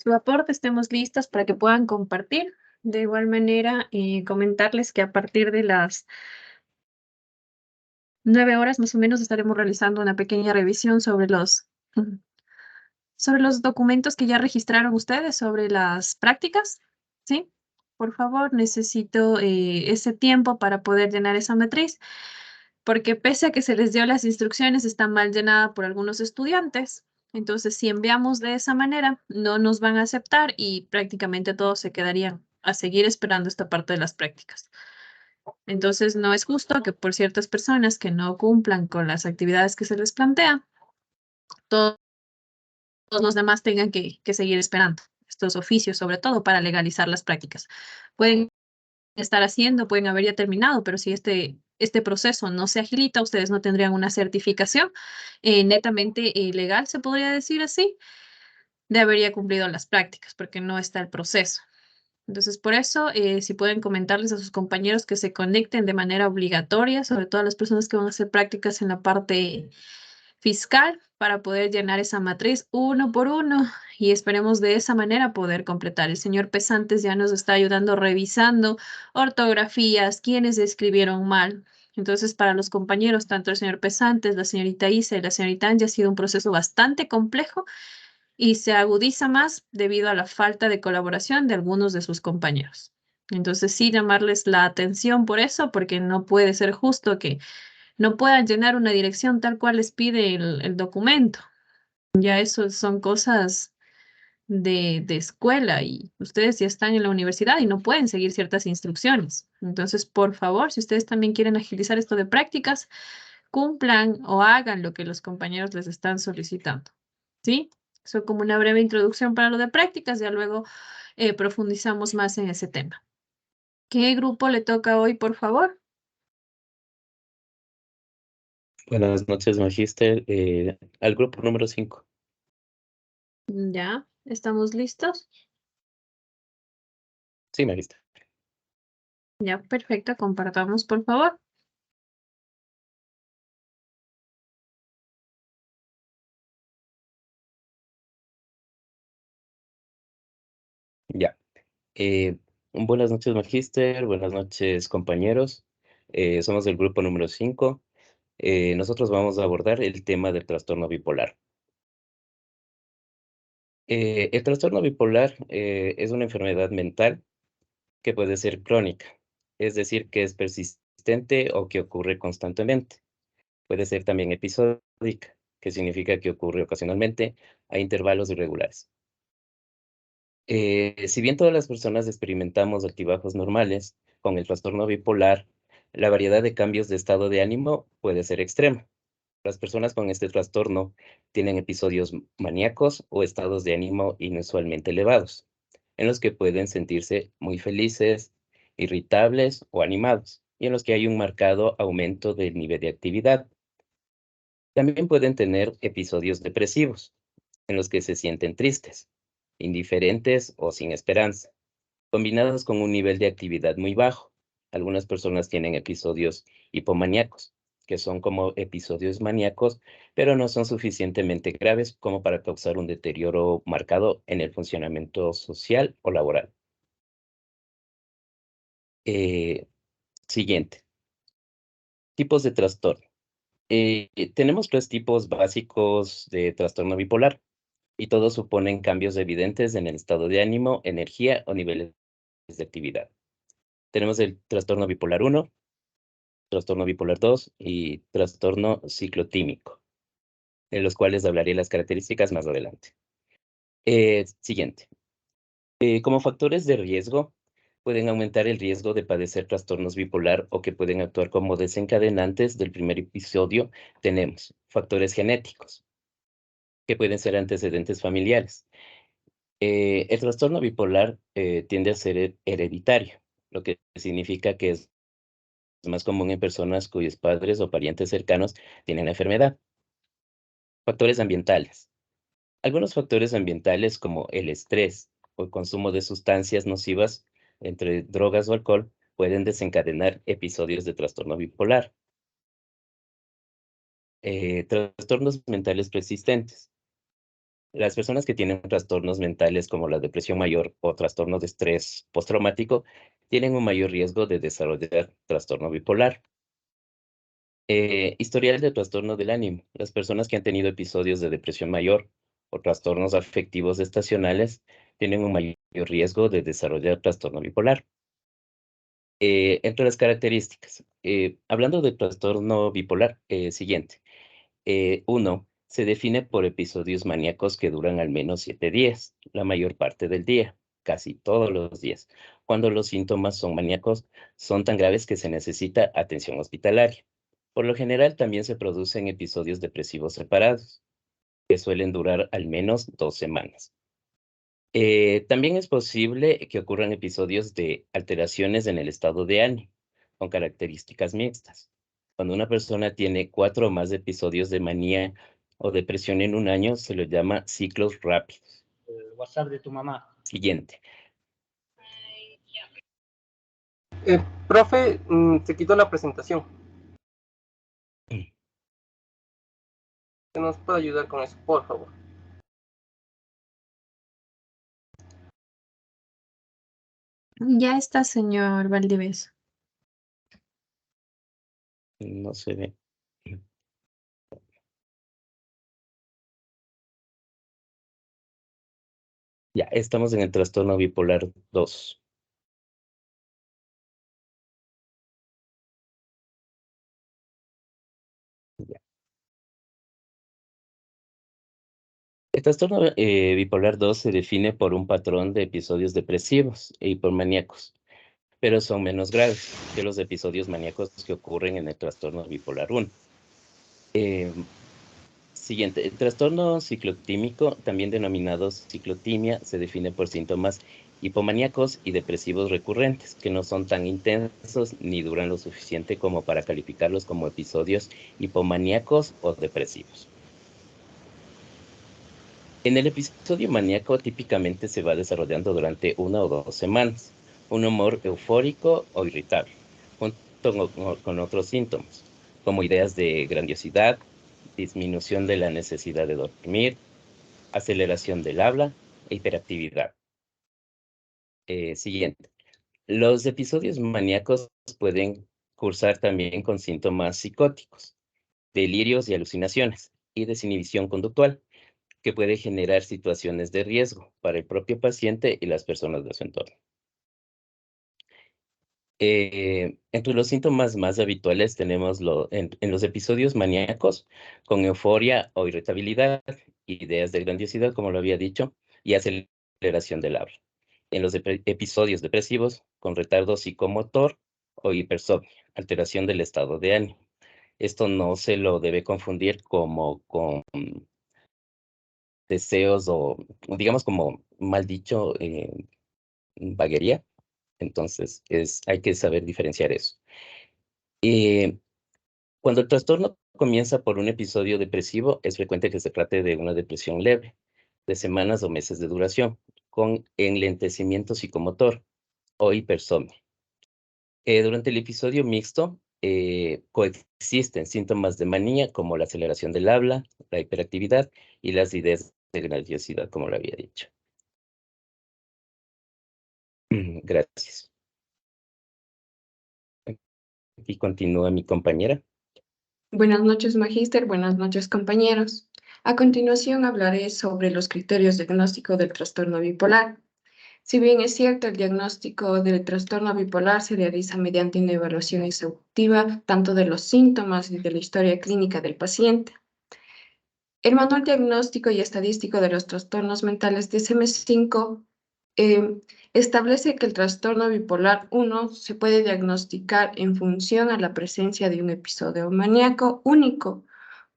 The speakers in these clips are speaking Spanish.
su aporte, estemos listas para que puedan compartir. De igual manera, comentarles que a partir de las 9 horas más o menos estaremos realizando una pequeña revisión sobre los documentos que ya registraron ustedes, sobre las prácticas, ¿sí? Por favor, necesito ese tiempo para poder llenar esa matriz, porque pese a que se les dio las instrucciones, está mal llenada por algunos estudiantes. Entonces, si enviamos de esa manera, no nos van a aceptar y prácticamente todos se quedarían a seguir esperando esta parte de las prácticas. Entonces, no es justo que por ciertas personas que no cumplan con las actividades que se les plantea, todos los demás tengan que seguir esperando estos oficios, sobre todo para legalizar las prácticas. Pueden estar haciendo, pueden haber ya terminado, pero si este proceso no se agilita, ustedes no tendrían una certificación netamente legal, se podría decir así, de haber ya cumplido las prácticas, porque no está el proceso. Entonces, por eso, si pueden comentarles a sus compañeros que se conecten de manera obligatoria, sobre todo a las personas que van a hacer prácticas en la parte fiscal, para poder llenar esa matriz uno por uno y esperemos de esa manera poder completar. El señor Pesantes ya nos está ayudando revisando ortografías, quienes escribieron mal. Entonces, para los compañeros, tanto el señor Pesantes, la señorita Isa y la señorita Angie, ha sido un proceso bastante complejo y se agudiza más debido a la falta de colaboración de algunos de sus compañeros. Entonces, sí, llamarles la atención por eso, porque no puede ser justo que no puedan llenar una dirección tal cual les pide el documento. Ya eso son cosas de escuela y ustedes ya están en la universidad y no pueden seguir ciertas instrucciones. Entonces, por favor, si ustedes también quieren agilizar esto de prácticas, cumplan o hagan lo que los compañeros les están solicitando. ¿Sí? Eso como una breve introducción para lo de prácticas, ya luego profundizamos más en ese tema. ¿Qué grupo le toca hoy, por favor? Buenas noches, Magíster. Al grupo número 5. Ya, ¿estamos listos? Sí, Magíster. Ya, perfecto, compartamos, por favor. Ya. Eh, Buenas noches, Magíster. Buenas noches, compañeros. Somos del grupo número 5. Nosotros vamos a abordar el tema del trastorno bipolar. El trastorno bipolar es una enfermedad mental que puede ser crónica, es decir, que es persistente o que ocurre constantemente. Puede ser también episódica, que significa que ocurre ocasionalmente a intervalos irregulares. Si bien todas las personas experimentamos altibajos normales, con el trastorno bipolar, la variedad de cambios de estado de ánimo puede ser extrema. Las personas con este trastorno tienen episodios maníacos o estados de ánimo inusualmente elevados, en los que pueden sentirse muy felices, irritables o animados, y en los que hay un marcado aumento del nivel de actividad. También pueden tener episodios depresivos, en los que se sienten tristes, indiferentes o sin esperanza, combinados con un nivel de actividad muy bajo. Algunas personas tienen episodios hipomaníacos, que son como episodios maníacos, pero no son suficientemente graves como para causar un deterioro marcado en el funcionamiento social o laboral. Eh, Siguiente, tipos de trastorno. Tenemos tres tipos básicos de trastorno bipolar y todos suponen cambios evidentes en el estado de ánimo, energía o niveles de actividad. Tenemos el trastorno bipolar 1, trastorno bipolar 2 y trastorno ciclotímico, de los cuales hablaré las características más adelante. Siguiente. Como factores de riesgo, pueden aumentar el riesgo de padecer trastornos bipolar o que pueden actuar como desencadenantes del primer episodio. Tenemos factores genéticos, que pueden ser antecedentes familiares. El trastorno bipolar tiende a ser hereditario, lo que significa que es más común en personas cuyos padres o parientes cercanos tienen la enfermedad. Factores ambientales. Algunos factores ambientales como el estrés o el consumo de sustancias nocivas, entre drogas o alcohol, pueden desencadenar episodios de trastorno bipolar. Trastornos mentales persistentes. Las personas que tienen trastornos mentales como la depresión mayor o trastorno de estrés postraumático tienen un mayor riesgo de desarrollar trastorno bipolar. Historial de trastorno del ánimo. Las personas que han tenido episodios de depresión mayor o trastornos afectivos estacionales tienen un mayor riesgo de desarrollar trastorno bipolar. Entre las características, hablando de trastorno bipolar, siguiente. 1. Se define por episodios maníacos que duran al menos 7 días, la mayor parte del día, casi todos los días. Cuando los síntomas son maníacos, son tan graves que se necesita atención hospitalaria. Por lo general, también se producen episodios depresivos separados, que suelen durar al menos 2 semanas. También es posible que ocurran episodios de alteraciones en el estado de ánimo, con características mixtas. Cuando una persona tiene 4 o más episodios de manía o depresión en un año, se lo llama ciclos rápidos. El WhatsApp de tu mamá. Siguiente. Profe, se quitó la presentación. ¿Se nos puede ayudar con eso, por favor? Ya está, señor Valdivieso. No se ve. Ya, estamos en el trastorno bipolar 2. Ya. El trastorno bipolar 2 se define por un patrón de episodios depresivos e hipomaníacos, pero son menos graves que los episodios maníacos que ocurren en el trastorno bipolar 1. Siguiente, el trastorno ciclotímico, también denominado ciclotimia, se define por síntomas hipomaníacos y depresivos recurrentes, que no son tan intensos ni duran lo suficiente como para calificarlos como episodios hipomaníacos o depresivos. En el episodio maníaco típicamente se va desarrollando durante 1 o 2 semanas, un humor eufórico o irritable, junto con otros síntomas, como ideas de grandiosidad, disminución de la necesidad de dormir, aceleración del habla e hiperactividad. Siguiente. Los episodios maníacos pueden cursar también con síntomas psicóticos, delirios y alucinaciones, y desinhibición conductual, que puede generar situaciones de riesgo para el propio paciente y las personas de su entorno. Entre los síntomas más habituales tenemos en los episodios maníacos con euforia o irritabilidad, ideas de grandiosidad, como lo había dicho, y aceleración del habla. En los episodios depresivos con retardo psicomotor o hipersomnia, alteración del estado de ánimo. Esto no se lo debe confundir como con deseos o, digamos, como mal dicho, vaguería. Entonces, hay que saber diferenciar eso. Cuando el trastorno comienza por un episodio depresivo, es frecuente que se trate de una depresión leve, de semanas o meses de duración, con enlentecimiento psicomotor o hipersomnia. Durante el episodio mixto, coexisten síntomas de manía como la aceleración del habla, la hiperactividad y las ideas de grandiosidad, como lo había dicho. Gracias. Aquí continúa mi compañera. Buenas noches, magíster. Buenas noches, compañeros. A continuación hablaré sobre los criterios diagnósticos del trastorno bipolar. Si bien es cierto, el diagnóstico del trastorno bipolar se realiza mediante una evaluación exhaustiva tanto de los síntomas y de la historia clínica del paciente. El Manual Diagnóstico y Estadístico de los Trastornos Mentales DSM-5 establece que el trastorno bipolar 1 se puede diagnosticar en función a la presencia de un episodio maníaco único,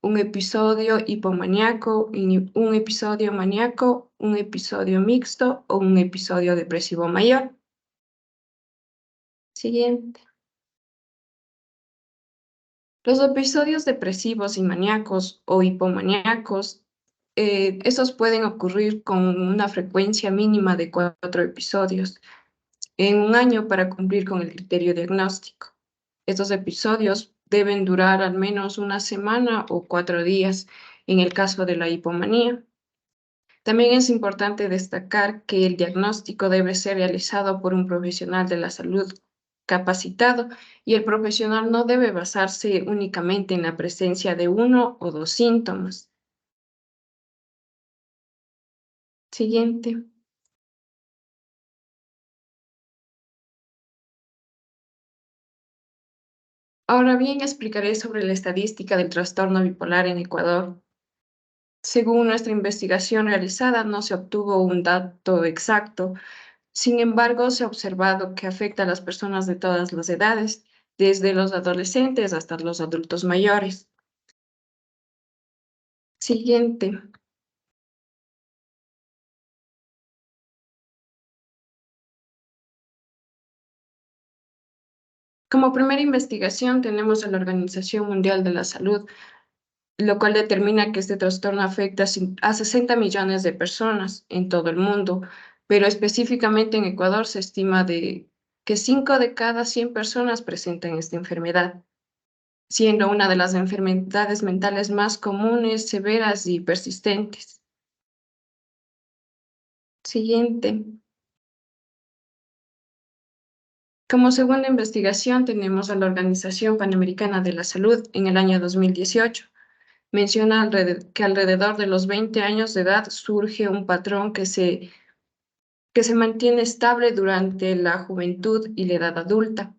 un episodio hipomaníaco, un episodio maníaco, un episodio mixto o un episodio depresivo mayor. Siguiente. Los episodios depresivos y maníacos o hipomaníacos, estos pueden ocurrir con una frecuencia mínima de 4 episodios en un año para cumplir con el criterio diagnóstico. Estos episodios deben durar al menos una semana o 4 días en el caso de la hipomanía. También es importante destacar que el diagnóstico debe ser realizado por un profesional de la salud capacitado y el profesional no debe basarse únicamente en la presencia de uno o dos síntomas. Siguiente. Ahora bien, explicaré sobre la estadística del trastorno bipolar en Ecuador. Según nuestra investigación realizada, no se obtuvo un dato exacto. Sin embargo, se ha observado que afecta a las personas de todas las edades, desde los adolescentes hasta los adultos mayores. Siguiente. Como primera investigación tenemos a la Organización Mundial de la Salud, lo cual determina que este trastorno afecta a 60 millones de personas en todo el mundo, pero específicamente en Ecuador se estima que 5 de cada 100 personas presentan esta enfermedad, siendo una de las enfermedades mentales más comunes, severas y persistentes. Siguiente. Como segunda investigación tenemos a la Organización Panamericana de la Salud en el año 2018. Menciona que alrededor de los 20 años de edad surge un patrón que se mantiene estable durante la juventud y la edad adulta.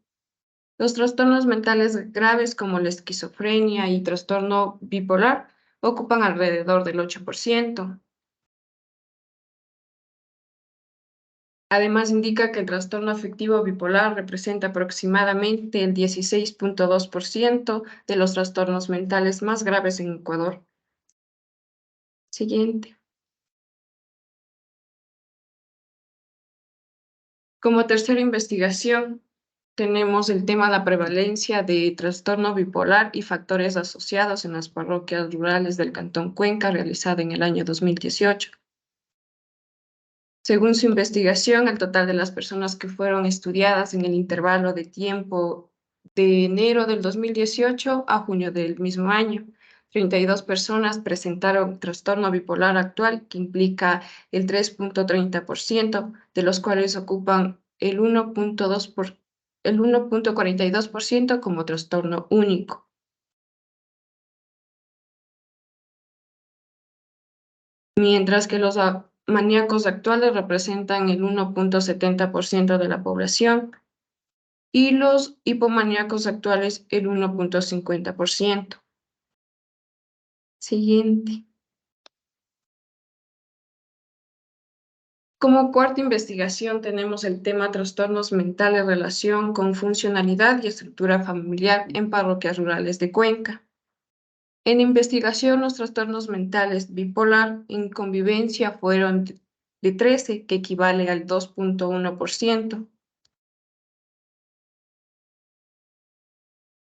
Los trastornos mentales graves como la esquizofrenia y trastorno bipolar ocupan alrededor del 8%. Además, indica que el trastorno afectivo bipolar representa aproximadamente el 16.2% de los trastornos mentales más graves en Ecuador. Siguiente. Como tercera investigación, tenemos el tema de la prevalencia de trastorno bipolar y factores asociados en las parroquias rurales del Cantón Cuenca, realizada en el año 2018. Según su investigación, el total de las personas que fueron estudiadas en el intervalo de tiempo de enero del 2018 a junio del mismo año, 32 personas presentaron trastorno bipolar actual, que implica el 3.30%, de los cuales ocupan el 1.42% como trastorno único. Mientras que los maníacos actuales representan el 1.70% de la población y los hipomaníacos actuales el 1.50%. Siguiente. Como cuarta investigación tenemos el tema trastornos mentales, relación con funcionalidad y estructura familiar en parroquias rurales de Cuenca. En investigación, los trastornos mentales bipolar en convivencia fueron de 13, que equivale al 2.1%.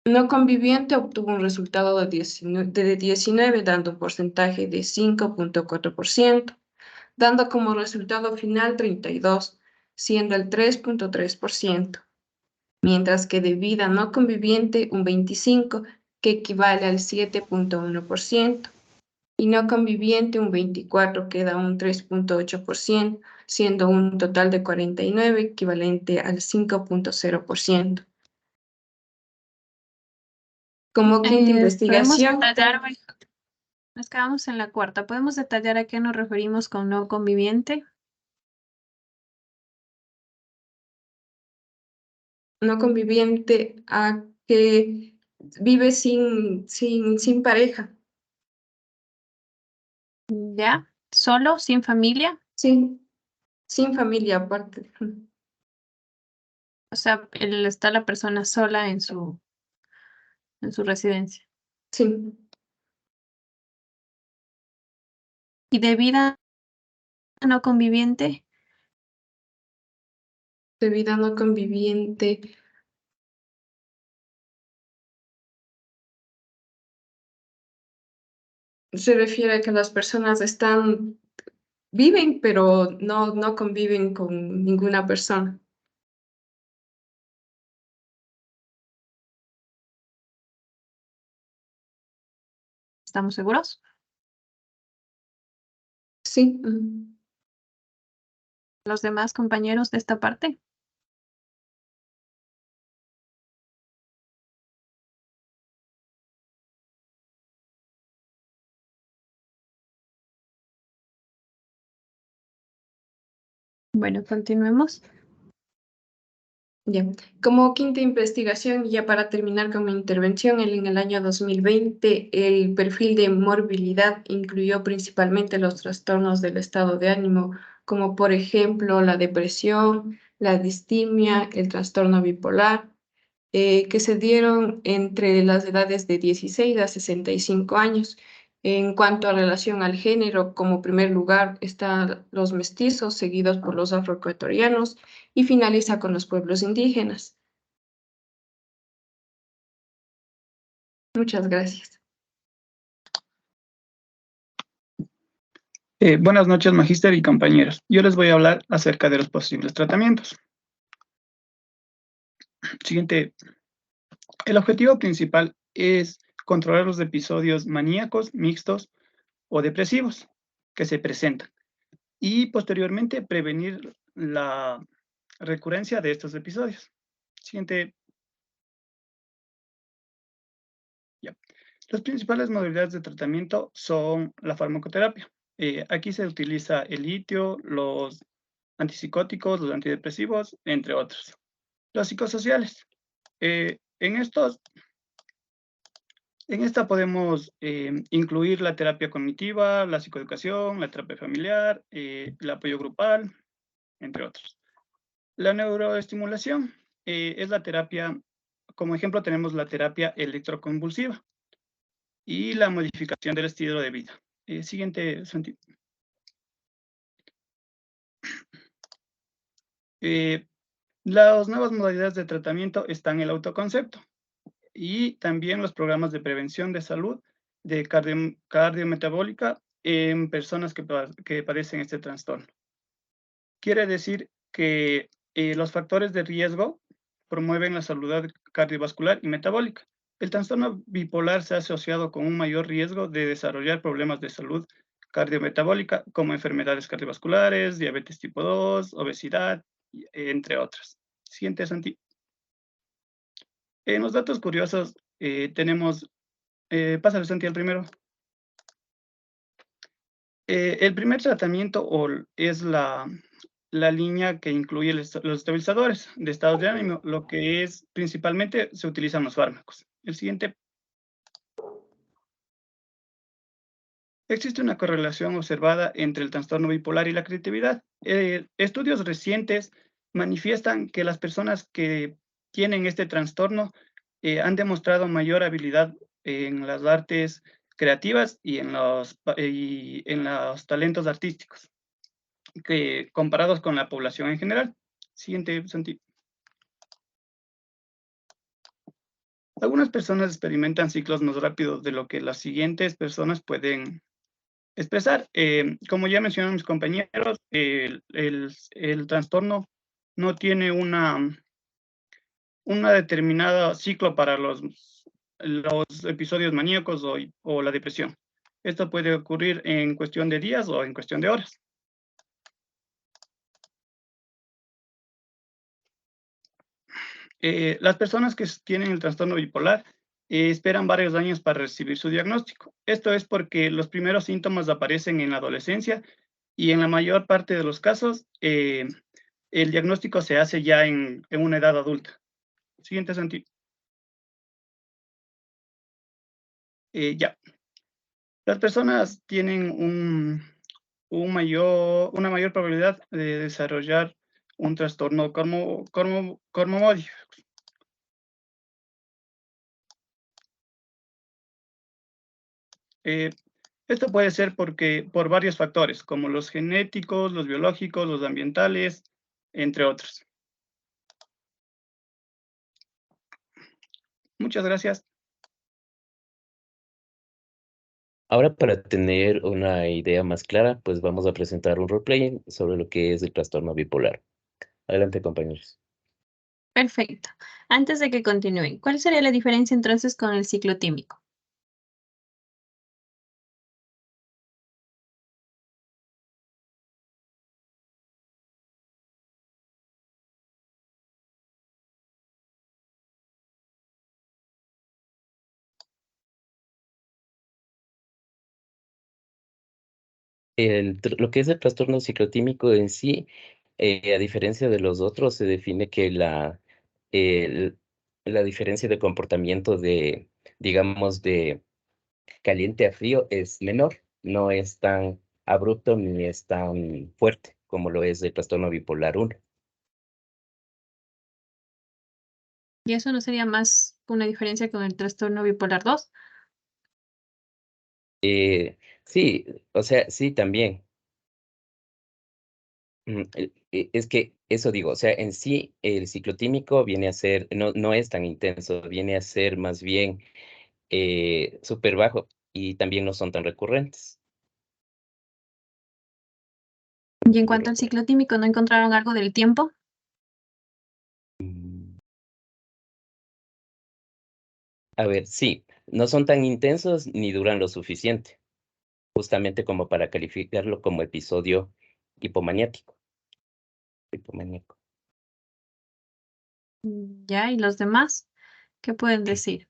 No conviviente obtuvo un resultado de 19, dando un porcentaje de 5.4%, dando como resultado final 32, siendo el 3.3%, mientras que de vida no conviviente un 25, que equivale al 7.1%, y no conviviente un 24, que da un 3.8%, siendo un total de 49, equivalente al 5.0%. Como quinta ¿Podemos investigación, detallar? Nos quedamos en la cuarta. ¿Podemos detallar a qué nos referimos con no conviviente? no conviviente a que vive sin pareja, ¿Ya? ¿Solo? ¿Sin familia? sin familia aparte. O sea, está la persona sola en su residencia. Sí, ¿Y de vida no conviviente? de vida no conviviente. Se refiere a que las personas viven, pero no conviven con ninguna persona. ¿Estamos seguros? Sí. Los demás compañeros de esta parte. Bueno, continuemos. Ya. Como quinta investigación, y ya para terminar con mi intervención, en el año 2020, el perfil de morbilidad incluyó principalmente los trastornos del estado de ánimo, como por ejemplo la depresión, la distimia, el trastorno bipolar, que se dieron entre las edades de 16 a 65 años. En cuanto a relación al género, como primer lugar están los mestizos, seguidos por los afroecuatorianos, y finaliza con los pueblos indígenas. Muchas gracias. Buenas noches, magíster y compañeros. Yo les voy a hablar acerca de los posibles tratamientos. Siguiente. El objetivo principal es controlar los episodios maníacos, mixtos o depresivos que se presentan y posteriormente prevenir la recurrencia de estos episodios. Siguiente. Ya. Las principales modalidades de tratamiento son la farmacoterapia. Aquí se utiliza el litio, los antipsicóticos, los antidepresivos, entre otros. Los psicosociales. En esta podemos incluir la terapia cognitiva, la psicoeducación, la terapia familiar, el apoyo grupal, entre otros. La neuroestimulación es la terapia, como ejemplo tenemos la terapia electroconvulsiva y la modificación del estilo de vida. Siguiente, Santi. Las nuevas modalidades de tratamiento están el autoconcepto y también los programas de prevención de salud de cardiometabólica en personas que padecen este trastorno. Quiere decir que los factores de riesgo promueven la salud cardiovascular y metabólica. El trastorno bipolar se ha asociado con un mayor riesgo de desarrollar problemas de salud cardiometabólica como enfermedades cardiovasculares, diabetes tipo 2, obesidad, entre otras. Siguiente, Santi. En los datos curiosos tenemos, pásale, Santi, al primero. El primer tratamiento es la línea que incluye los estabilizadores de estados de ánimo, lo que es principalmente se utilizan los fármacos. El siguiente. Existe una correlación observada entre el trastorno bipolar y la creatividad. Estudios recientes manifiestan que las personas que tienen este trastorno han demostrado mayor habilidad en las artes creativas y en los talentos artísticos, que comparados con la población en general. Siguiente, Santi. Algunas personas experimentan ciclos más rápidos de lo que las siguientes personas pueden expresar. Como ya mencionaron mis compañeros, el trastorno no tiene una determinada ciclo para los episodios maníacos o la depresión. Esto puede ocurrir en cuestión de días o en cuestión de horas. Las personas que tienen el trastorno bipolar esperan varios años para recibir su diagnóstico. Esto es porque los primeros síntomas aparecen en la adolescencia y en la mayor parte de los casos el diagnóstico se hace ya en una edad adulta. Siguiente, Santi. Ya. Las personas tienen una mayor probabilidad de desarrollar un trastorno cormomódico. Esto puede ser por varios factores, como los genéticos, los biológicos, los ambientales, entre otros. Muchas gracias. Ahora, para tener una idea más clara, pues vamos a presentar un roleplay sobre lo que es el trastorno bipolar. Adelante, compañeros. Perfecto. Antes de que continúen, ¿cuál sería la diferencia entonces con el ciclotímico? Lo que es el trastorno ciclotímico en sí, a diferencia de los otros, se define que la diferencia de comportamiento digamos, de caliente a frío es menor, no es tan abrupto ni es tan fuerte como lo es el trastorno bipolar 1. ¿Y eso no sería más una diferencia con el trastorno bipolar 2? Sí, o sea, sí, también. Es que eso digo, o sea, en sí el ciclotímico viene a ser, no es tan intenso, viene a ser más bien súper bajo y también no son tan recurrentes. Y en cuanto al ciclotímico, ¿no encontraron algo del tiempo? A ver, sí, no son tan intensos ni duran lo suficiente, justamente como para calificarlo como episodio hipomaniático. Hipomaníaco. Ya, ¿y los demás? ¿Qué pueden decir?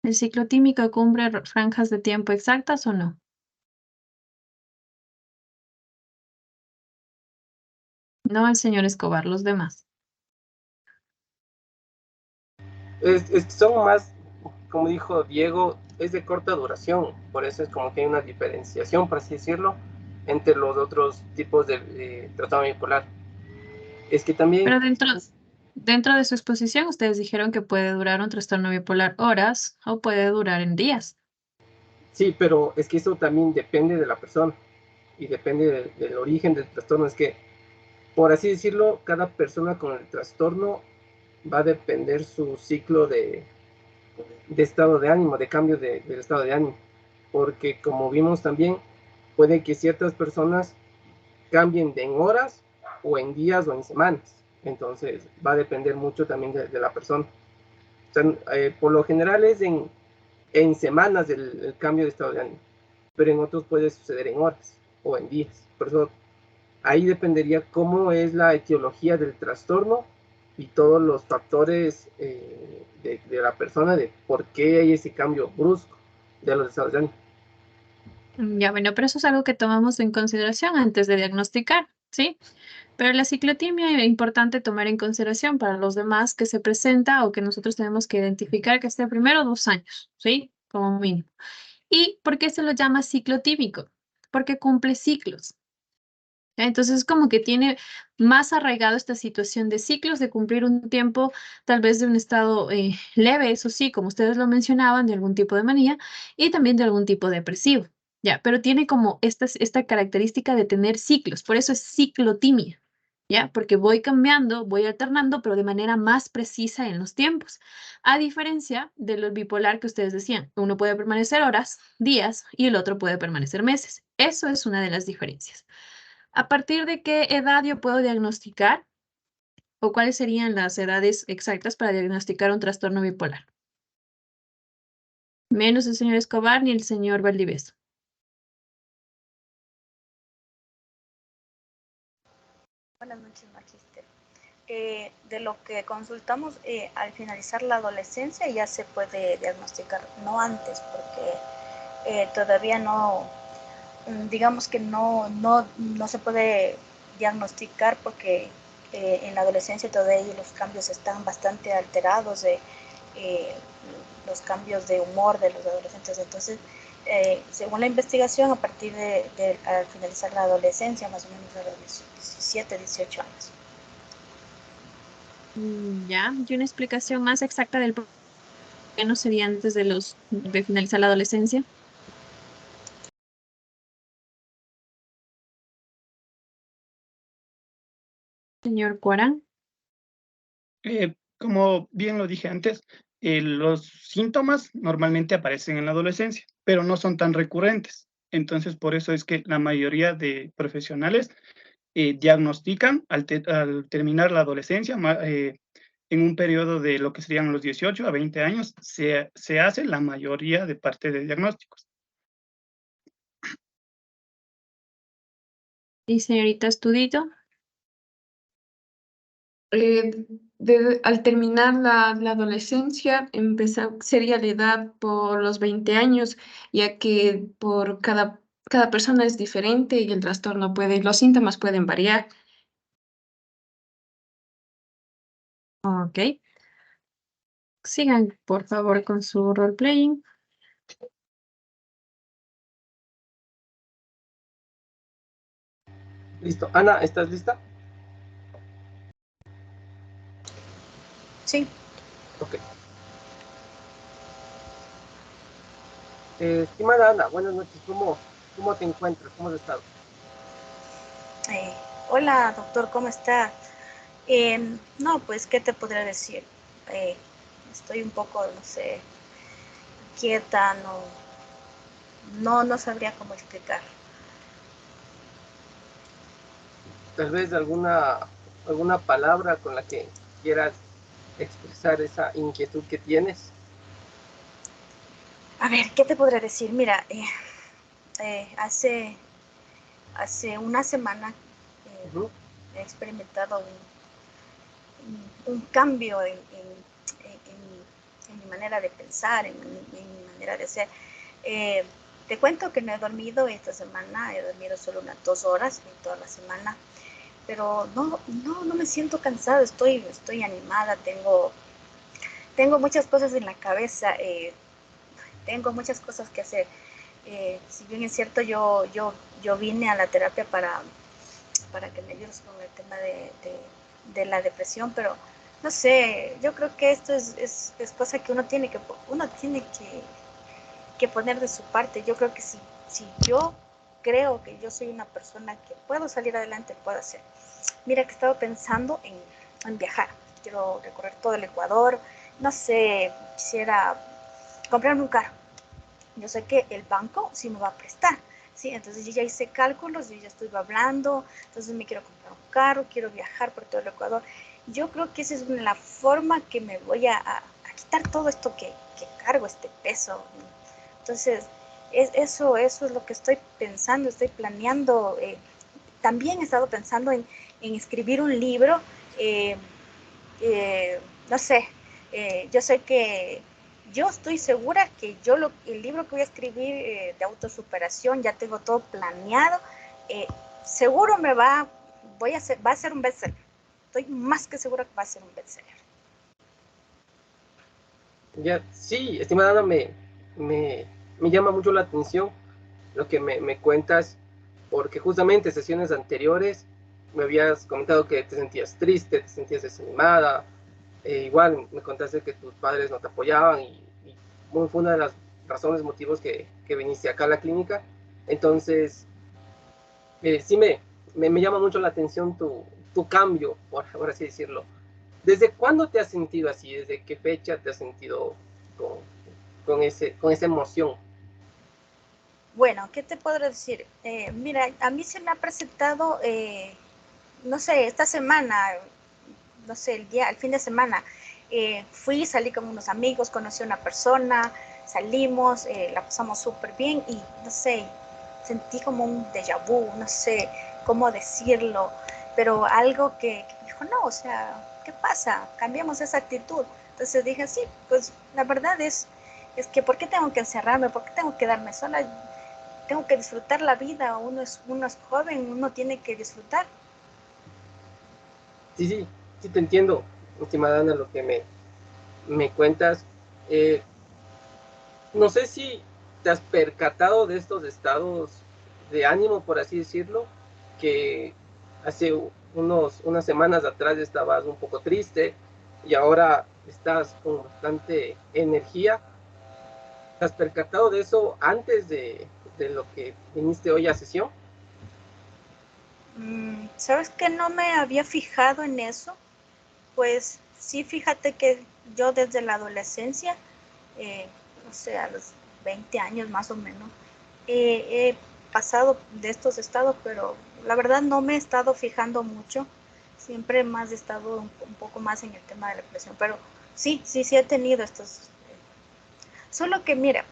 ¿El ciclotímico cumple franjas de tiempo exactas o no? No el señor Escobar, los demás. Son más, como dijo Diego, es de corta duración, por eso es como que hay una diferenciación, por así decirlo, entre los otros tipos de trastorno bipolar. Es que también, Pero dentro de su exposición, ustedes dijeron que puede durar un trastorno bipolar horas o puede durar en días. sí, pero es que eso también depende de la persona y depende del origen del trastorno. Es que, por así decirlo, cada persona con el trastorno va a depender su ciclo de estado de ánimo, de cambio del estado de ánimo. Porque como vimos también, puede que ciertas personas cambien en horas o en días o en semanas. Entonces va a depender mucho también de la persona. O sea, por lo general es en semanas el cambio de estado de ánimo, pero en otros puede suceder en horas o en días. Por eso ahí dependería cómo es la etiología del trastorno y todos los factores de la persona, de por qué hay ese cambio brusco de los estados de ánimo. Ya, bueno, pero eso es algo que tomamos en consideración antes de diagnosticar, ¿sí? Pero la ciclotimia es importante tomar en consideración para los demás que se presenta o que nosotros tenemos que identificar que esté primero 2 años, ¿sí? Como mínimo. ¿Y por qué se lo llama ciclotímico? Porque cumple ciclos. Entonces, como que tiene más arraigado esta situación de ciclos, de cumplir un tiempo tal vez de un estado leve, eso sí, como ustedes lo mencionaban, de algún tipo de manía y también de algún tipo depresivo. Ya, pero tiene como esta característica de tener ciclos, por eso es ciclotimia, ¿ya? Porque voy cambiando, voy alternando, pero de manera más precisa en los tiempos. A diferencia de lo bipolar que ustedes decían, uno puede permanecer horas, días y el otro puede permanecer meses. Eso es una de las diferencias. ¿A partir de qué edad yo puedo diagnosticar o cuáles serían las edades exactas para diagnosticar un trastorno bipolar? Menos el señor Escobar ni el señor Valdivieso. Buenas noches, Magíster. De lo que consultamos, al finalizar la adolescencia ya se puede diagnosticar, no antes, porque todavía no, digamos que no se puede diagnosticar porque en la adolescencia todavía los cambios están bastante alterados, los cambios de humor de los adolescentes. Entonces, según la investigación, a partir al finalizar la adolescencia, más o menos a los 17, 18 años. Ya, y una explicación más exacta del por qué no sería antes de finalizar la adolescencia. Señor Cuarán. Como bien lo dije antes, los síntomas normalmente aparecen en la adolescencia, pero no son tan recurrentes. Entonces, por eso es que la mayoría de profesionales diagnostican al terminar la adolescencia, en un periodo de lo que serían los 18 a 20 años, se hace la mayoría de parte de diagnósticos. Y señorita Estudito. Al terminar la adolescencia, sería la edad por los 20 años, ya que por cada Cada persona es diferente y el trastorno los síntomas pueden variar. Ok. Sigan, por favor, con su roleplaying. Listo. Ana, ¿estás lista? Sí, Ok. Estimada Ana, buenas noches. ¿Cómo te encuentras? ¿Cómo has estado? hola doctor, ¿cómo está? No, pues, ¿qué te podría decir? Estoy un poco, no sé, quieta, no sabría cómo explicar. Tal vez alguna palabra con la que quieras expresar esa inquietud que tienes. A ver, ¿qué te podría decir? Mira, hace una semana Ujú. he experimentado un cambio en mi manera de pensar, en mi manera de ser. Te cuento que no he dormido esta semana, he dormido solo unas 2 horas en toda la semana, pero no me siento cansada, estoy animada, tengo muchas cosas en la cabeza, tengo muchas cosas que hacer. Si bien es cierto, yo vine a la terapia para que me ayudes con el tema de la depresión, pero no sé, yo creo que esto es cosa que uno tiene que poner de su parte. Yo creo que si yo creo que yo soy una persona que puedo salir adelante, puedo hacer. Mira que he estado pensando en viajar. Quiero recorrer todo el Ecuador. No sé, quisiera comprarme un carro. Yo sé que el banco sí me va a prestar, ¿sí? Entonces yo ya hice cálculos, yo ya estoy hablando, entonces me quiero comprar un carro, quiero viajar por todo el Ecuador. Yo creo que esa es la forma que me voy a quitar todo esto que cargo, este peso. Entonces, eso es lo que estoy pensando, estoy planeando. También he estado pensando en escribir un libro. eh, no sé, yo sé que yo estoy segura que el libro que voy a escribir de autosuperación ya tengo todo planeado. Seguro va a ser un bestseller. Estoy más que segura que va a ser un bestseller. Ya, sí, estimada Ana, me llama mucho la atención lo que me cuentas, porque justamente en sesiones anteriores me habías comentado que te sentías triste, te sentías desanimada, igual me contaste que tus padres no te apoyaban y fue una de las razones, motivos que viniste acá a la clínica. Entonces, sí me llama mucho la atención tu cambio, por así decirlo. ¿Desde cuándo te has sentido así? ¿Desde qué fecha te has sentido con, con esa emoción? Bueno, ¿qué te puedo decir? Mira, a mí se me ha presentado, no sé, esta semana, no sé, el fin de semana, salí con unos amigos, conocí a una persona, salimos, la pasamos súper bien y, no sé, sentí como un déjà vu, no sé cómo decirlo, pero algo que me dijo, no, o sea, ¿qué pasa? Cambiamos esa actitud. Entonces dije, sí, pues la verdad es que ¿por qué tengo que encerrarme? ¿Por qué tengo que quedarme sola? Tengo que disfrutar la vida, uno es joven, uno tiene que disfrutar. Sí, te entiendo, estimada Ana, lo que me cuentas. No sé si te has percatado de estos estados de ánimo, por así decirlo, que hace unas semanas atrás estabas un poco triste y ahora estás con bastante energía. ¿Te has percatado de eso antes de lo que viniste hoy a sesión? ¿Sabes que no me había fijado en eso? Pues sí, fíjate que yo desde la adolescencia, no sé, a los 20 años más o menos, he pasado de estos estados, pero la verdad no me he estado fijando mucho. Siempre más he estado un poco más en el tema de la depresión, pero sí he tenido estos. Solo que mira,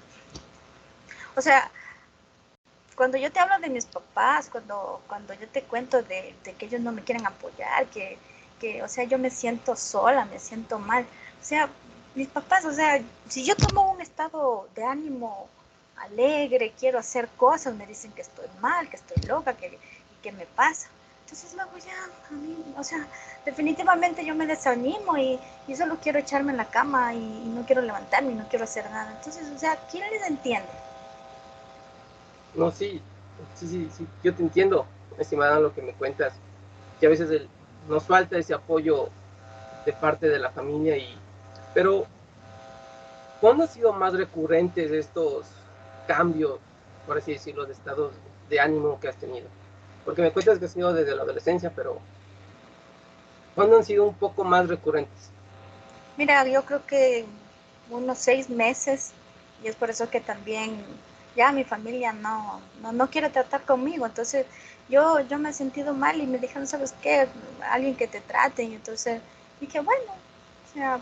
o sea, cuando yo te hablo de mis papás, cuando yo te cuento de que ellos no me quieren apoyar, o sea, yo me siento sola, me siento mal. O sea, mis papás, o sea, si yo tomo un estado de ánimo alegre, quiero hacer cosas, me dicen que estoy mal, que estoy loca, que me pasa. Entonces luego ya, a mí, o sea, definitivamente yo me desanimo y solo quiero echarme en la cama y no quiero levantarme y no quiero hacer nada. Entonces, o sea, ¿quién les entiende? No, sí, yo te entiendo, estimada, lo que me cuentas, que a veces nos falta ese apoyo de parte de la familia, pero ¿cuándo han sido más recurrentes estos cambios, por así decirlo, de estados de ánimo que has tenido? Porque me cuentas que ha sido desde la adolescencia, pero ¿cuándo han sido un poco más recurrentes? Mira, yo creo que unos 6 meses, y es por eso que también ya mi familia no quiere tratar conmigo. Entonces yo me he sentido mal y me dijeron, ¿sabes qué? Alguien que te trate. Y entonces dije, bueno, o sea,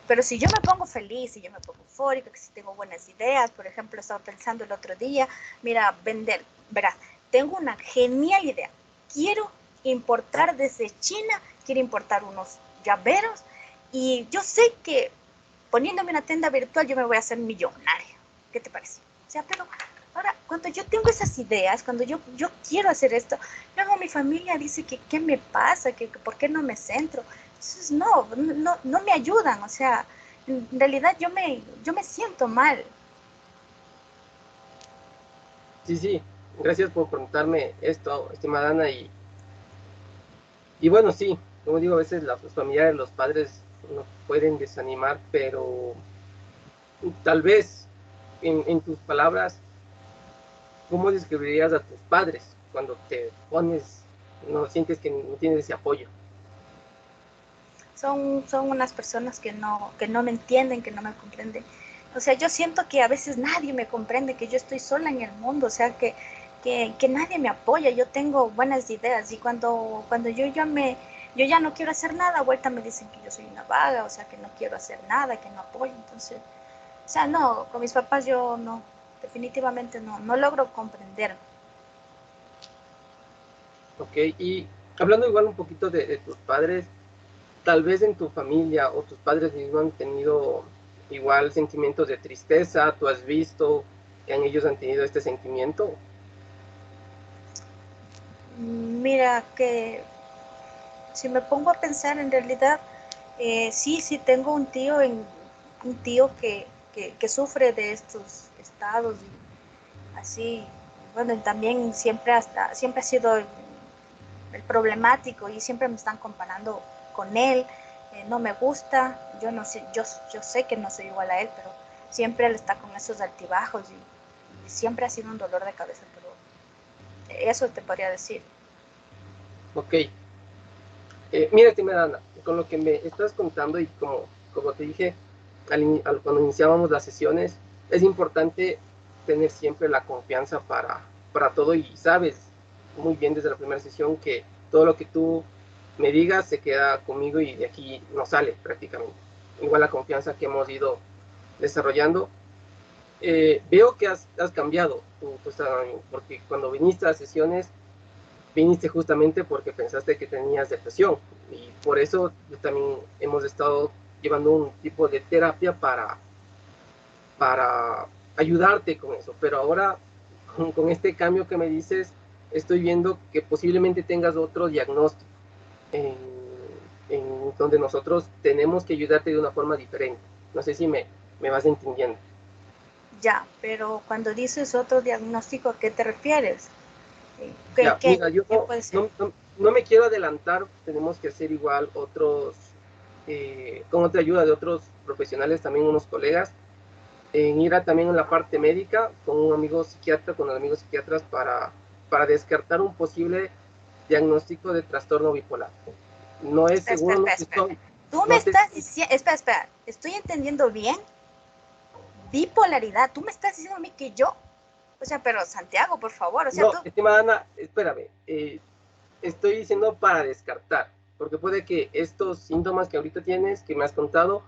pero si yo me pongo feliz, si yo me pongo eufórica, que si tengo buenas ideas, por ejemplo, estaba pensando el otro día, mira, vender, verás, tengo una genial idea. Quiero importar desde China, quiero importar unos llaveros y yo sé que poniéndome una tienda virtual yo me voy a hacer millonaria. ¿Qué te parece? O sea, pero ahora, cuando yo tengo esas ideas, cuando yo quiero hacer esto, luego mi familia dice que qué me pasa, que por qué no me centro. Entonces, no me ayudan. O sea, en realidad yo me siento mal. Sí, gracias por preguntarme esto, estimada Ana, y bueno, sí, como digo, a veces los familiares, los padres nos pueden desanimar, pero tal vez en tus palabras, ¿cómo describirías a tus padres cuando te pones, no sientes que no tienes ese apoyo? Son unas personas que no me entienden, que no me comprenden. O sea, yo siento que a veces nadie me comprende, que yo estoy sola en el mundo, o sea, que nadie me apoya. Yo tengo buenas ideas y cuando yo ya no quiero hacer nada, vuelta me dicen que yo soy una vaga, o sea, que no quiero hacer nada, que no apoyo. Entonces, o sea, no, con mis papás yo no, definitivamente no logro comprender. Ok, y hablando igual un poquito de tus padres, tal vez en tu familia o tus padres mismos han tenido igual sentimientos de tristeza, tú has visto que ellos han tenido este sentimiento. Mira que si me pongo a pensar en realidad, sí tengo un tío que sufre de estos estados y así, bueno, también siempre ha sido el problemático y siempre me están comparando con él. No me gusta, yo no sé, yo sé que no soy igual a él, pero siempre él está con esos altibajos y siempre ha sido un dolor de cabeza, pero eso te podría decir. Ok, mira, estimada Ana, con lo que me estás contando y como te dije cuando iniciábamos las sesiones, es importante tener siempre la confianza para todo, y sabes muy bien desde la primera sesión que todo lo que tú me digas se queda conmigo y de aquí no sale prácticamente. Igual la confianza que hemos ido desarrollando. Veo que has cambiado porque cuando viniste a las sesiones viniste justamente porque pensaste que tenías depresión, y por eso también hemos estado llevando un tipo de terapia para ayudarte con eso. Pero ahora con este cambio que me dices, estoy viendo que posiblemente tengas otro diagnóstico en, en donde nosotros tenemos que ayudarte de una forma diferente. No sé si me vas entendiendo. Ya, pero cuando dices otro diagnóstico, ¿a qué te refieres? Ya, mira, yo ¿Qué puede ser? no me quiero adelantar, tenemos que hacer igual con otra ayuda de otros profesionales, también unos colegas, en ir también en la parte médica con un amigo psiquiatra, con los amigos psiquiatras para descartar un posible diagnóstico de trastorno bipolar. No es seguro, no te Espera. estoy, Tú me no te, estás diciendo, espera, ¿estoy entendiendo bien? Bipolaridad, tú me estás diciendo a mí que yo, o sea, pero Santiago, por favor, o sea, no, tú, estimada Ana, espérame, estoy diciendo para descartar, porque puede que estos síntomas que ahorita tienes, que me has contado,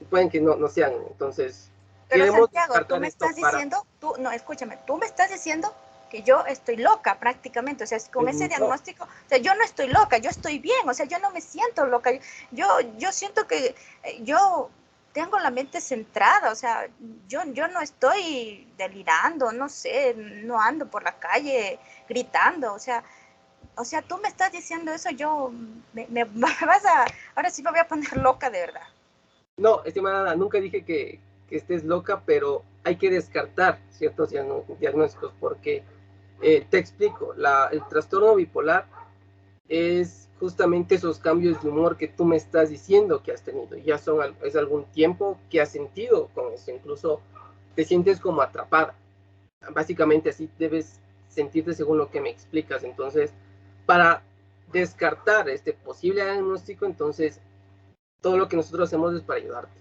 pueden que no sean. Entonces, pero queremos Santiago, tú descartar me esto estás diciendo, no, escúchame, tú me estás diciendo que yo estoy loca prácticamente, o sea, con ese no, diagnóstico, o sea, yo no estoy loca, yo estoy bien, o sea, yo no me siento loca, yo siento que yo tengo la mente centrada, o sea, yo no estoy delirando, no sé, no ando por la calle gritando, o sea, tú me estás diciendo eso, yo me vas a, ahora sí me voy a poner loca de verdad. No, estimada, nunca dije que estés loca, pero hay que descartar ciertos diagnósticos porque te explico, el trastorno bipolar es justamente esos cambios de humor que tú me estás diciendo que has tenido. Ya es algún tiempo que has sentido con eso, incluso te sientes como atrapada. Básicamente así debes sentirte según lo que me explicas. Entonces, para descartar este posible diagnóstico, entonces todo lo que nosotros hacemos es para ayudarte.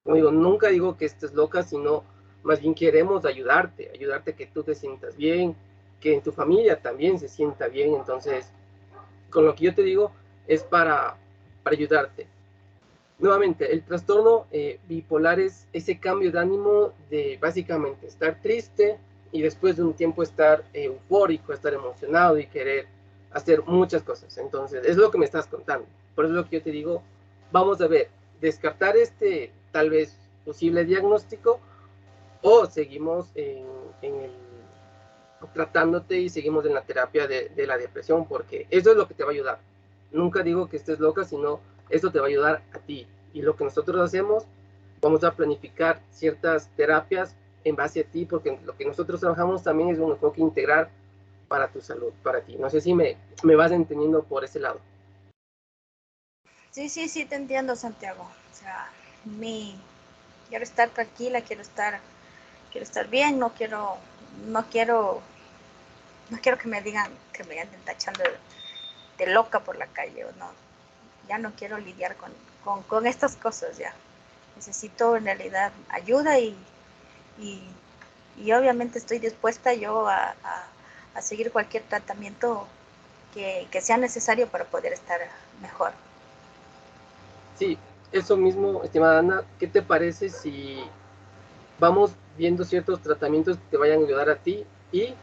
Como digo, nunca digo que estés loca, sino más bien queremos ayudarte a que tú te sientas bien, que en tu familia también se sienta bien. Entonces, con lo que yo te digo es para ayudarte. Nuevamente, el trastorno bipolar es ese cambio de ánimo de básicamente estar triste y después de un tiempo estar eufórico, estar emocionado y querer hacer muchas cosas. Entonces, es lo que me estás contando. Por eso es lo que yo te digo, vamos a ver, descartar este tal vez posible diagnóstico o seguimos tratándote y seguimos en la terapia de la depresión, porque eso es lo que te va a ayudar. Nunca digo que estés loca, sino esto te va a ayudar a ti. Y lo que nosotros hacemos, vamos a planificar ciertas terapias en base a ti, porque lo que nosotros trabajamos también es un enfoque integral para tu salud, para ti. No sé si me vas entendiendo por ese lado. Sí, te entiendo, Santiago. O sea, quiero estar tranquila, quiero estar bien, no quiero que me digan, que me anden tachando de loca por la calle, o no. Ya no quiero lidiar con estas cosas ya. Necesito en realidad ayuda y obviamente estoy dispuesta yo a seguir cualquier tratamiento que sea necesario para poder estar mejor. Sí, eso mismo, estimada Ana, ¿qué te parece si vamos viendo ciertos tratamientos que te vayan a ayudar a ti y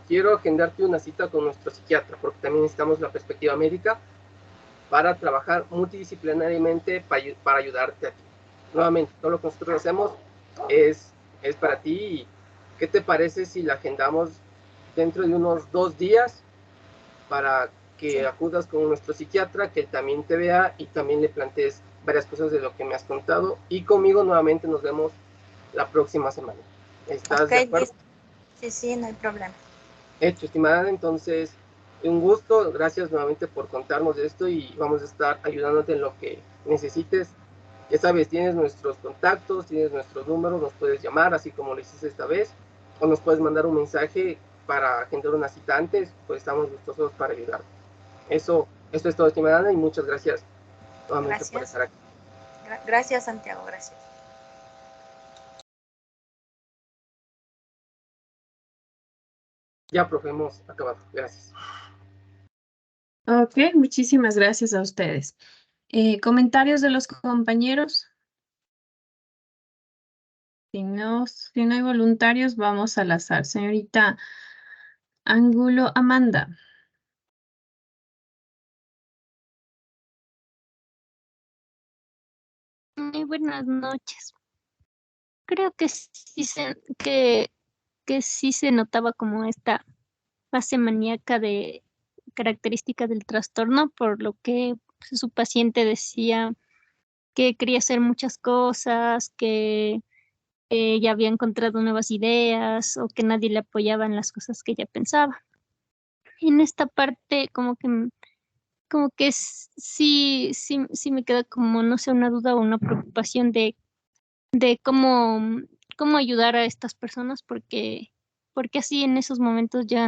quiero agendarte una cita con nuestro psiquiatra, porque también necesitamos la perspectiva médica para trabajar multidisciplinariamente para ayudarte a ti? Nuevamente, todo lo que nosotros hacemos es para ti. Y ¿qué te parece si la agendamos dentro de unos 2 días para que acudas con nuestro psiquiatra, que él también te vea y también le plantees varias cosas de lo que me has contado? Y conmigo nuevamente nos vemos la próxima semana. ¿Estás de acuerdo? Sí, no hay problema. Hecho, estimada. Entonces, un gusto, gracias nuevamente por contarnos esto y vamos a estar ayudándote en lo que necesites. Ya sabes, tienes nuestros contactos, tienes nuestros números, nos puedes llamar, así como lo hiciste esta vez, o nos puedes mandar un mensaje para agendar una cita antes, pues estamos gustosos para ayudarte. Esto es todo, estimada, y muchas gracias nuevamente por estar aquí. Gracias, Santiago, gracias. Ya, profe, hemos acabado. Gracias. Ok, muchísimas gracias a ustedes. ¿Comentarios de los compañeros? Si no hay voluntarios, vamos al azar. Señorita Ángulo Amanda. Muy buenas noches. Creo que sí se notaba como esta fase maníaca de característica del trastorno, por lo que pues, su paciente decía que quería hacer muchas cosas, que ya había encontrado nuevas ideas o que nadie le apoyaba en las cosas que ella pensaba. En esta parte como que sí me queda como, no sé, una duda o una preocupación de cómo ayudar a estas personas, porque así en esos momentos ya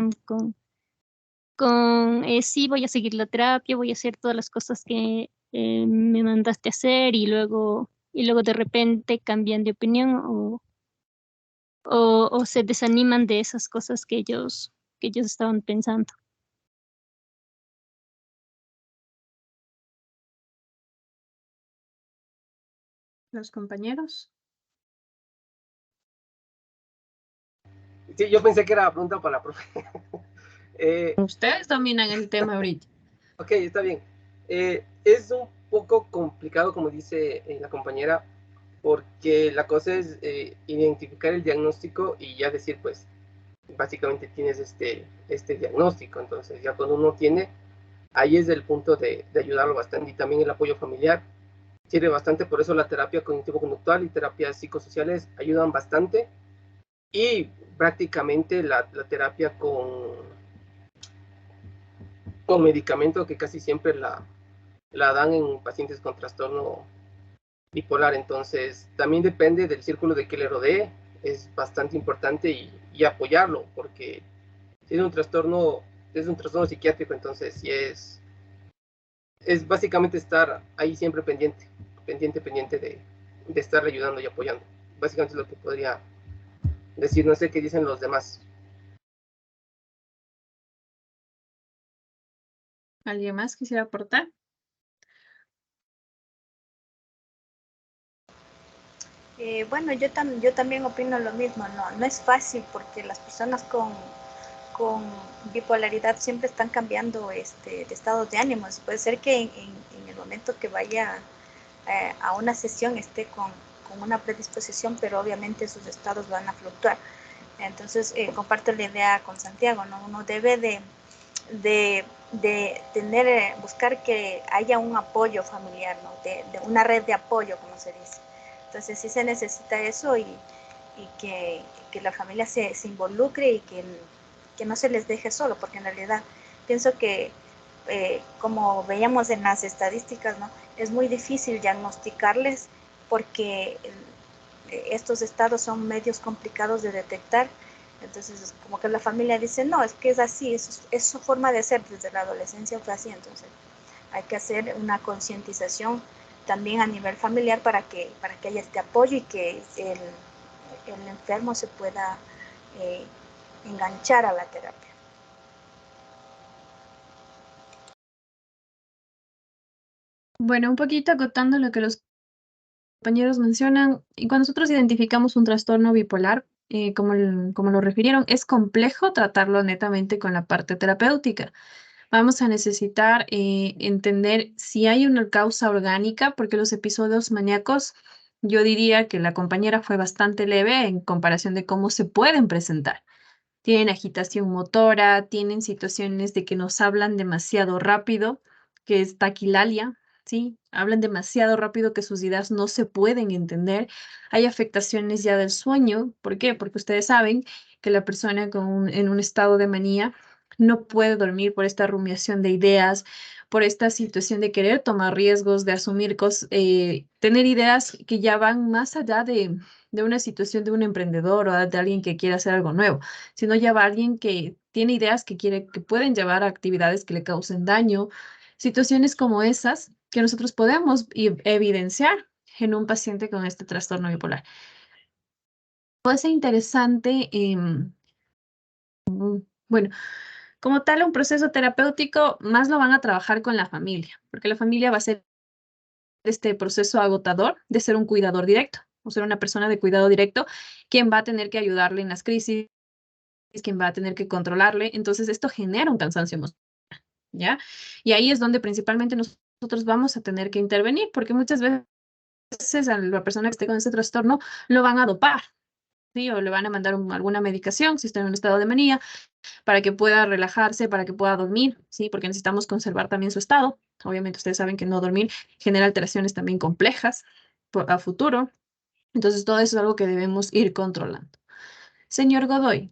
sí, voy a seguir la terapia, voy a hacer todas las cosas que me mandaste a hacer, y luego de repente cambian de opinión o se desaniman de esas cosas que ellos estaban pensando. ¿Los compañeros? Sí, yo pensé que era la pregunta para la profe. Ustedes dominan el tema ahorita. Ok, está bien. Es poco complicado, como dice la compañera, porque la cosa es identificar el diagnóstico y ya decir, pues, básicamente tienes este diagnóstico. Entonces, ya cuando uno tiene, ahí es el punto de ayudarlo bastante. Y también el apoyo familiar sirve bastante, por eso la terapia cognitivo-conductual y terapias psicosociales ayudan bastante. Y prácticamente la terapia con medicamento, que casi siempre la dan en pacientes con trastorno bipolar. Entonces, también depende del círculo de que le rodee, es bastante importante y apoyarlo, porque si es un trastorno psiquiátrico, entonces sí es básicamente estar ahí siempre pendiente de estarle ayudando y apoyando. Básicamente es lo que podría decir. No sé qué dicen los demás. ¿Alguien más quisiera aportar? Bueno, yo también opino lo mismo, no es fácil porque las personas con bipolaridad siempre están cambiando de estados de ánimos. Puede ser que en el momento que vaya a una sesión esté con una predisposición, pero obviamente sus estados van a fluctuar. Entonces, comparto la idea con Santiago, ¿no? Uno debe de tener, buscar que haya un apoyo familiar, ¿no? De una red de apoyo, como se dice. Entonces, sí se necesita eso y que la familia se involucre y que no se les deje solo, porque en realidad pienso que, como veíamos en las estadísticas, ¿no? Es muy difícil diagnosticarles porque estos estados son medios complicados de detectar. Entonces, como que la familia dice, no, es que es así, es su forma de ser, desde la adolescencia fue así. Entonces, hay que hacer una concientización también a nivel familiar para que haya este apoyo y que el enfermo se pueda enganchar a la terapia. Bueno, un poquito acotando lo que los compañeros mencionan, y cuando nosotros identificamos un trastorno bipolar, como lo refirieron, es complejo tratarlo netamente con la parte terapéutica. Vamos a necesitar entender si hay una causa orgánica, porque los episodios maníacos, yo diría que la compañera fue bastante leve en comparación de cómo se pueden presentar. Tienen agitación motora, tienen situaciones de que nos hablan demasiado rápido, que es taquilalia, ¿sí? Hablan demasiado rápido que sus ideas no se pueden entender. Hay afectaciones ya del sueño. ¿Por qué? Porque ustedes saben que la persona en un estado de manía no puede dormir por esta rumiación de ideas, por esta situación de querer tomar riesgos, de asumir cosas, tener ideas que ya van más allá de una situación de un emprendedor o de alguien que quiere hacer algo nuevo, sino ya va alguien que tiene ideas que pueden llevar a actividades que le causen daño, situaciones como esas que nosotros podemos evidenciar en un paciente con este trastorno bipolar. Puede ser interesante, bueno, como tal, un proceso terapéutico más lo van a trabajar con la familia, porque la familia va a ser este proceso agotador de ser un cuidador directo, o ser una persona de cuidado directo, quien va a tener que ayudarle en las crisis, quien va a tener que controlarle. Entonces, esto genera un cansancio emocional, ¿ya? Y ahí es donde principalmente nosotros vamos a tener que intervenir, porque muchas veces a la persona que esté con ese trastorno lo van a dopar, ¿sí? O le van a mandar alguna medicación si está en un estado de manía, para que pueda relajarse, para que pueda dormir, ¿sí? Porque necesitamos conservar también su estado. Obviamente ustedes saben que no dormir genera alteraciones también complejas a futuro. Entonces, todo eso es algo que debemos ir controlando. Señor Godoy.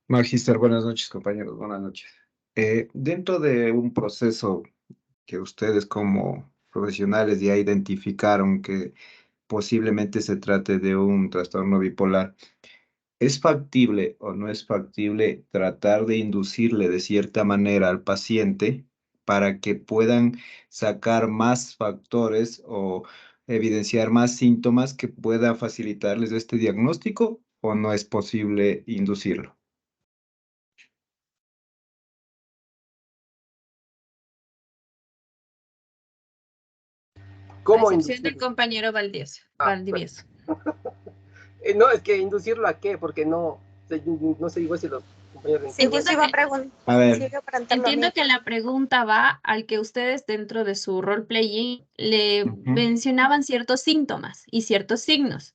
Magister, buenas noches, compañeros, buenas noches. Dentro de un proceso que ustedes como profesionales ya identificaron que posiblemente se trate de un trastorno bipolar, ¿es factible o no es factible tratar de inducirle de cierta manera al paciente para que puedan sacar más factores o evidenciar más síntomas que pueda facilitarles este diagnóstico o no es posible inducirlo? A ¿Cómo excepción del inducirlo? compañero Bueno. Valdivieso. No, es que inducirlo a qué, porque no sé igual si los compañero. Sí, pues iba a preguntar. A ver, Entiendo que la pregunta va al que ustedes dentro de su role-playing le mencionaban ciertos síntomas y ciertos signos,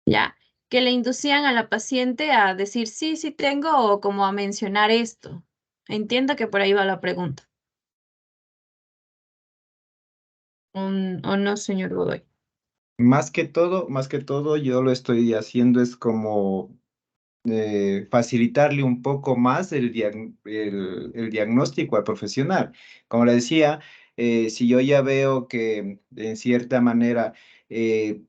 ¿ya? Que le inducían a la paciente a decir sí, sí tengo o como a mencionar esto. Entiendo que por ahí va la pregunta. ¿O no, señor Godoy? más que todo, yo lo estoy haciendo es como facilitarle un poco más el diagnóstico al profesional. Como le decía, si yo ya veo que en cierta manera eh,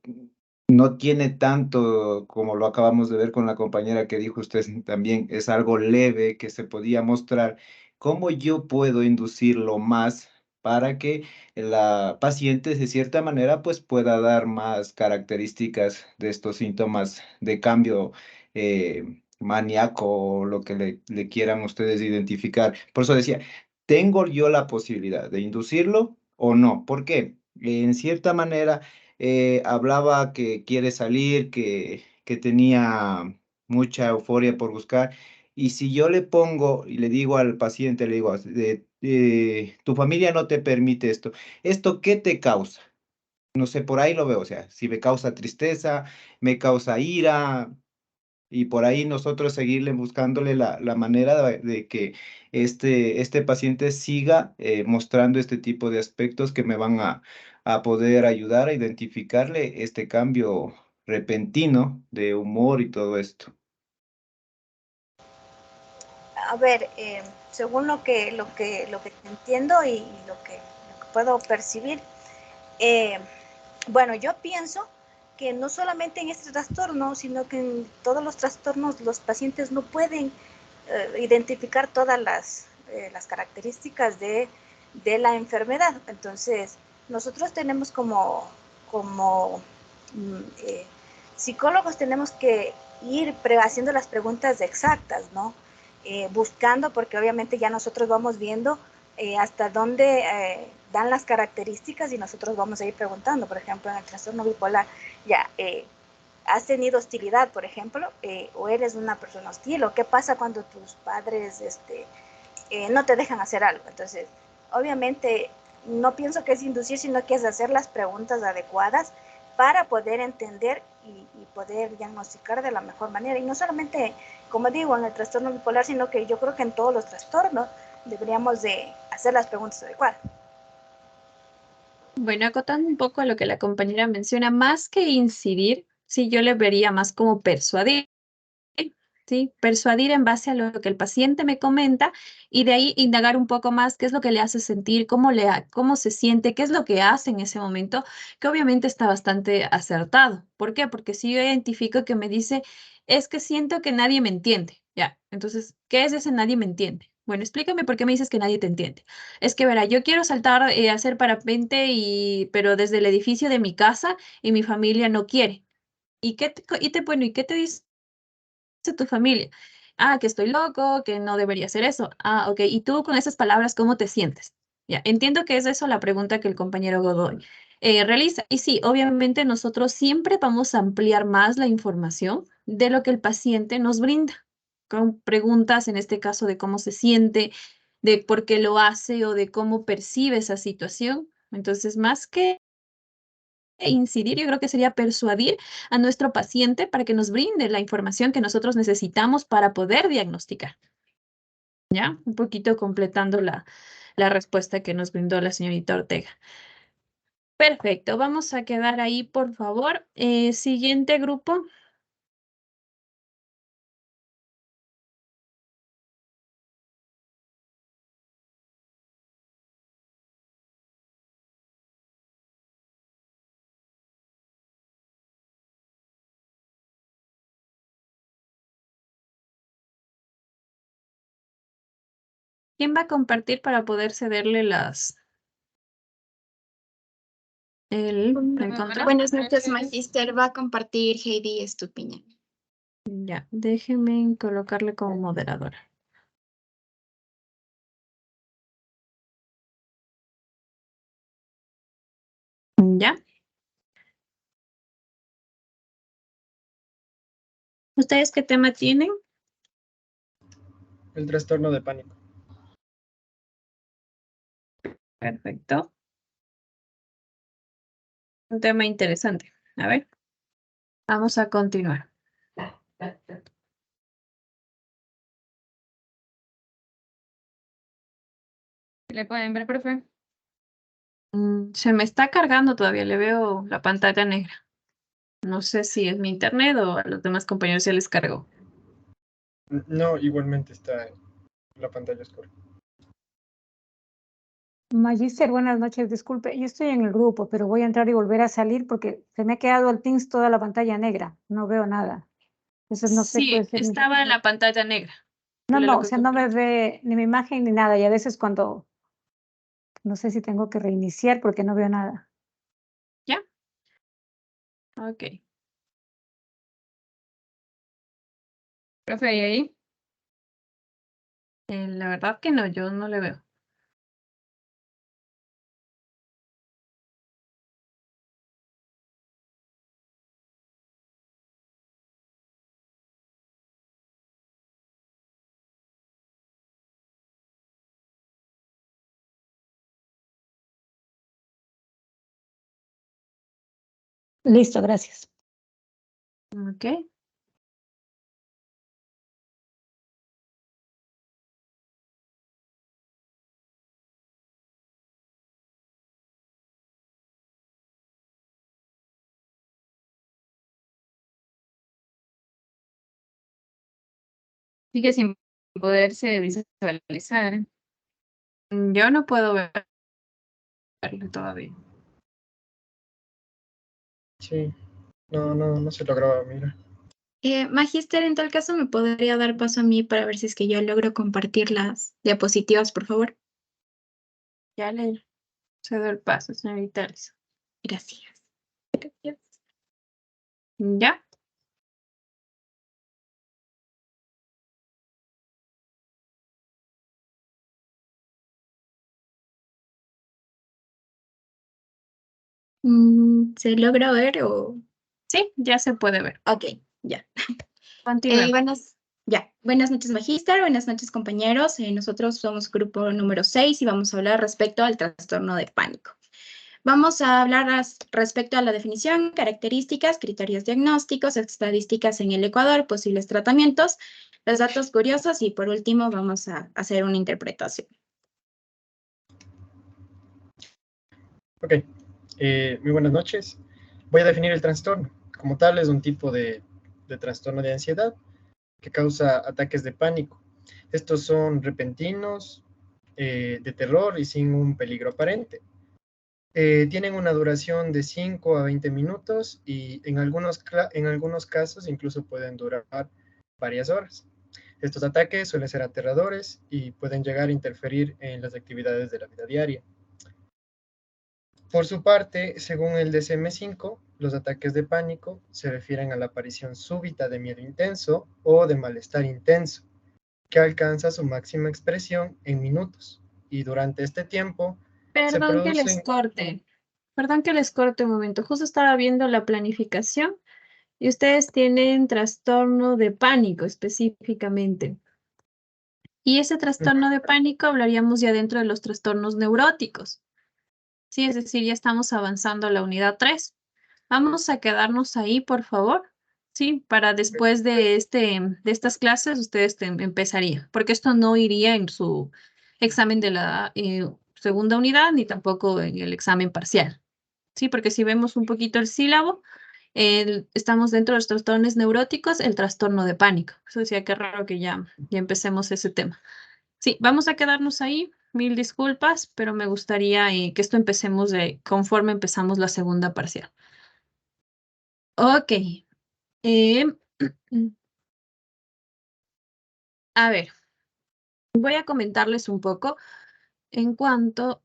no tiene tanto como lo acabamos de ver con la compañera que dijo usted también, es algo leve que se podía mostrar, ¿cómo yo puedo inducirlo más para que la paciente de cierta manera pues pueda dar más características de estos síntomas de cambio maníaco o lo que le quieran ustedes identificar? Por eso decía, ¿tengo yo la posibilidad de inducirlo o no? ¿Por qué? En cierta manera hablaba que quiere salir, que tenía mucha euforia por buscar. Y si yo le pongo y le digo al paciente, le digo, tu familia no te permite esto, ¿esto qué te causa? No sé, por ahí lo veo, o sea, si me causa tristeza, me causa ira, y por ahí nosotros seguirle buscándole la manera de que este paciente siga mostrando este tipo de aspectos que me van a poder ayudar a identificarle este cambio repentino de humor y todo esto. A ver, según lo que entiendo y lo que puedo percibir, bueno, yo pienso que no solamente en este trastorno, sino que en todos los trastornos los pacientes no pueden identificar todas las características de la enfermedad. Entonces, nosotros tenemos como psicólogos tenemos que ir haciendo las preguntas exactas, ¿no? Buscando, porque obviamente ya nosotros vamos viendo hasta dónde dan las características y nosotros vamos a ir preguntando. Por ejemplo, en el trastorno bipolar, ya, ¿has tenido hostilidad, por ejemplo? ¿O eres una persona hostil? ¿O qué pasa cuando tus padres no te dejan hacer algo? Entonces, obviamente, no pienso que es inducir, sino que es hacer las preguntas adecuadas para poder entender y poder diagnosticar de la mejor manera. Y no solamente, como digo, en el trastorno bipolar, sino que yo creo que en todos los trastornos deberíamos de hacer las preguntas adecuadas. Bueno, acotando un poco a lo que la compañera menciona, más que incidir, sí, yo le vería más como persuadir. ¿Sí? Persuadir en base a lo que el paciente me comenta y de ahí indagar un poco más qué es lo que le hace sentir, cómo se siente, qué es lo que hace en ese momento, que obviamente está bastante acertado. ¿Por qué? Porque si yo identifico que me dice, es que siento que nadie me entiende, ya, entonces, ¿qué es ese nadie me entiende? Bueno, explícame por qué me dices que nadie te entiende. Es que, verá, yo quiero saltar, hacer parapente, pero desde el edificio de mi casa y mi familia no quiere. Bueno, ¿y qué te dice tu familia? Ah, que estoy loco, que no debería hacer eso. Ah, ok. ¿Y tú con esas palabras cómo te sientes? Ya, entiendo que es eso la pregunta que el compañero Godoy realiza. Y sí, obviamente nosotros siempre vamos a ampliar más la información de lo que el paciente nos brinda, con preguntas, en este caso, de cómo se siente, de por qué lo hace o de cómo percibe esa situación. Entonces, más que incidir, yo creo que sería persuadir a nuestro paciente para que nos brinde la información que nosotros necesitamos para poder diagnosticar. ¿Ya? Un poquito completando la respuesta que nos brindó la señorita Ortega. Perfecto, vamos a quedar ahí, por favor. Siguiente grupo. ¿Quién va a compartir para poder cederle el control? Buenas noches, Magíster. Va a compartir Heidi Estupiña. Ya, déjeme colocarle como moderadora. ¿Ya? ¿Ustedes qué tema tienen? El trastorno de pánico. Perfecto. Un tema interesante. A ver, vamos a continuar. ¿Le pueden ver, profe? Se me está cargando todavía, le veo la pantalla negra. No sé si es mi internet o a los demás compañeros se les cargó. No, igualmente está la pantalla oscura. Magister, buenas noches. Disculpe, yo estoy en el grupo, pero voy a entrar y volver a salir porque se me ha quedado el Teams toda la pantalla negra. No veo nada. Entonces no sé, puede Sí, ser. estaba en la pantalla negra. No, Lo no, o que sea, no me compré. ve ni mi imagen ni nada. Y a veces cuando, no sé si tengo que reiniciar porque no veo nada. ¿Ya? Ok. Profe, ¿y ahí? La verdad que no, yo no le veo. Listo, gracias. Ok. Sigue sin poderse visualizar. Yo no puedo verlo todavía. Sí. No se lograba, mira. Magister, en tal caso, ¿me podría dar paso a mí para ver si es que yo logro compartir las diapositivas, por favor? Ya le cedo el paso, señorita Elsa. Gracias. Gracias. ¿Ya? ¿Se logra ver o...? Sí, ya se puede ver. Ok, ya. Continuemos. Buenas noches, Magister. Buenas noches, compañeros. Nosotros somos grupo número 6 y vamos a hablar respecto al trastorno de pánico. Vamos a hablar respecto a la definición, características, criterios diagnósticos, estadísticas en el Ecuador, posibles tratamientos, los datos curiosos y por último vamos a hacer una interpretación. Ok, muy buenas noches. Voy a definir el trastorno. Como tal, es un tipo de trastorno de ansiedad que causa ataques de pánico. Estos son repentinos, de terror y sin un peligro aparente. Tienen una duración de 5 a 20 minutos y en algunos casos incluso pueden durar varias horas. Estos ataques suelen ser aterradores y pueden llegar a interferir en las actividades de la vida diaria. Por su parte, según el DSM-5, los ataques de pánico se refieren a la aparición súbita de miedo intenso o de malestar intenso, que alcanza su máxima expresión en minutos, y durante este tiempo se Perdón que les producen... corte. Perdón que les corte un momento. Justo estaba viendo la planificación y ustedes tienen trastorno de pánico específicamente. Y ese trastorno de pánico hablaríamos ya dentro de los trastornos neuróticos. Sí, es decir, ya estamos avanzando a la unidad 3. Vamos a quedarnos ahí, por favor. Sí, para después de estas clases ustedes empezarían, porque esto no iría en su examen de la segunda unidad ni tampoco en el examen parcial. Sí, porque si vemos un poquito el sílabo, estamos dentro de los trastornos neuróticos, el trastorno de pánico. Eso decía que raro que ya empecemos ese tema. Sí, vamos a quedarnos ahí. Mil disculpas, pero me gustaría que esto empecemos conforme empezamos la segunda parcial. Ok. eh, a ver, voy a comentarles un poco en cuanto...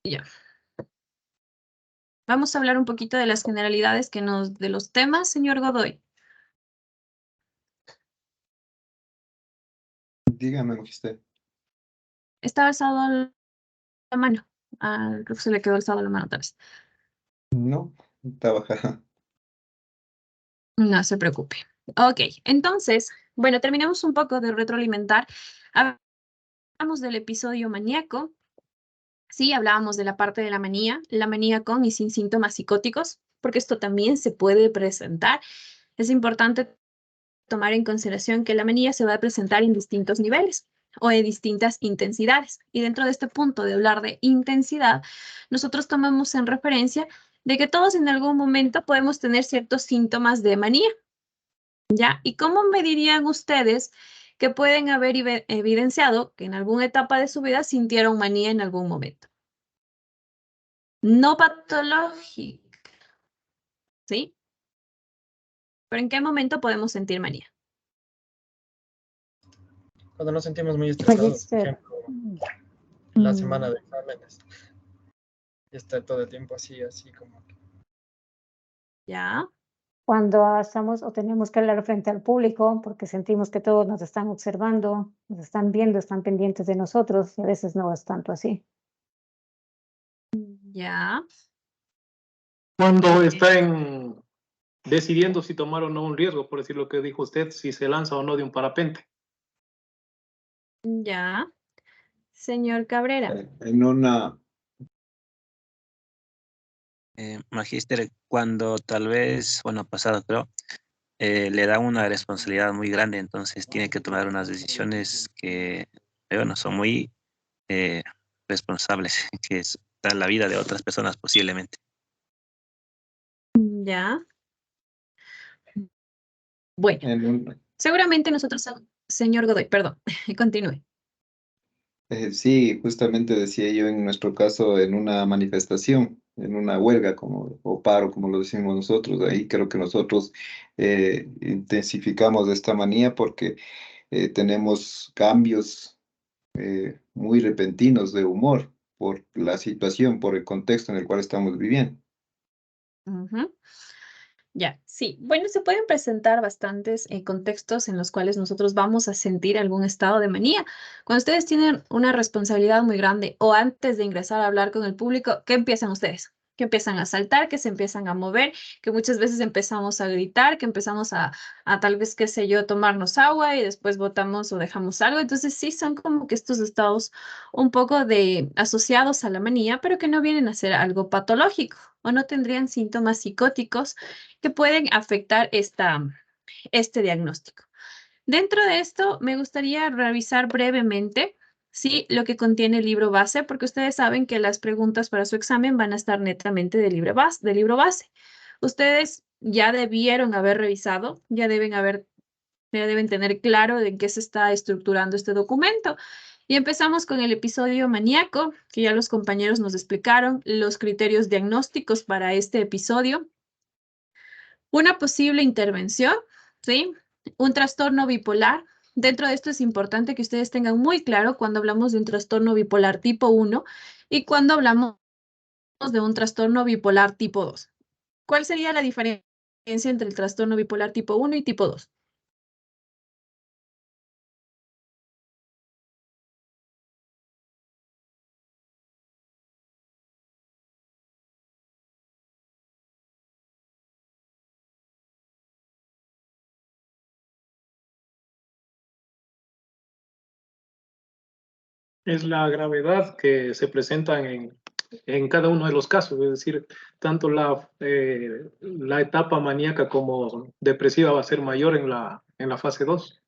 Ya. Vamos a hablar un poquito de las generalidades de los temas, señor Godoy. Dígame, magister. Está alzado la mano. Creo que se le quedó alzado la mano tal vez. No, está bajada. No se preocupe. Ok, entonces, Bueno, terminamos un poco de retroalimentar. Hablamos del episodio maníaco. Sí, hablábamos de la parte de la manía con y sin síntomas psicóticos, porque esto también se puede presentar. Es importante tomar en consideración que la manía se va a presentar en distintos niveles o de distintas intensidades. Y dentro de este punto de hablar de intensidad, nosotros tomamos en referencia de que todos en algún momento podemos tener ciertos síntomas de manía, ¿ya? ¿Y cómo me dirían ustedes que pueden haber evidenciado que en alguna etapa de su vida sintieron manía en algún momento? No patológica, ¿sí? ¿Pero en qué momento podemos sentir manía? Cuando nos sentimos muy estresados, por ejemplo, la Mm. semana de exámenes. Y está todo el tiempo así como que. ¿Ya? Cuando estamos o tenemos que hablar frente al público porque sentimos que todos nos están observando, nos están viendo, están pendientes de nosotros y a veces no es tanto así. ¿Ya? Cuando está decidiendo si tomar o no un riesgo, por decir lo que dijo usted, si se lanza o no de un parapente. ¿Ya? Señor Cabrera. En una, Magíster, cuando tal vez, bueno, pasado creo, le da una responsabilidad muy grande, entonces tiene que tomar unas decisiones que, bueno, son muy responsables, que es dar la vida de otras personas posiblemente. ¿Ya? Bueno, en un- seguramente nosotros, señor Godoy, perdón, continúe. sí, justamente decía yo en nuestro caso en una manifestación, en una huelga como, o paro, como lo decimos nosotros, ahí creo que nosotros intensificamos esta manía porque tenemos cambios muy repentinos de humor por la situación, por el contexto en el cual estamos viviendo. Ujú. Ya, sí. Bueno, se pueden presentar bastantes contextos en los cuales nosotros vamos a sentir algún estado de manía. Cuando ustedes tienen una responsabilidad muy grande o antes de ingresar a hablar con el público, ¿qué empiezan ustedes? Que empiezan a saltar, que se empiezan a mover, que muchas veces empezamos a gritar, que empezamos a tal vez, qué sé yo, tomarnos agua y después botamos o dejamos algo. Entonces sí son como que estos estados un poco de asociados a la manía, pero que no vienen a ser algo patológico o no tendrían síntomas psicóticos que pueden afectar este diagnóstico. Dentro de esto, me gustaría revisar brevemente, ¿sí?, lo que contiene el libro base, porque ustedes saben que las preguntas para su examen van a estar netamente del libro base. Ustedes ya debieron haber revisado, ya deben tener claro de qué se está estructurando este documento. Y empezamos con el episodio maníaco, que ya los compañeros nos explicaron los criterios diagnósticos para este episodio. Una posible intervención, ¿sí? Un trastorno bipolar. Dentro de esto es importante que ustedes tengan muy claro cuando hablamos de un trastorno bipolar tipo 1 y cuando hablamos de un trastorno bipolar tipo 2. ¿Cuál sería la diferencia entre el trastorno bipolar tipo 1 y tipo 2? Es la gravedad que se presenta en cada uno de los casos, es decir, tanto la etapa maníaca como depresiva va a ser mayor en la fase 2.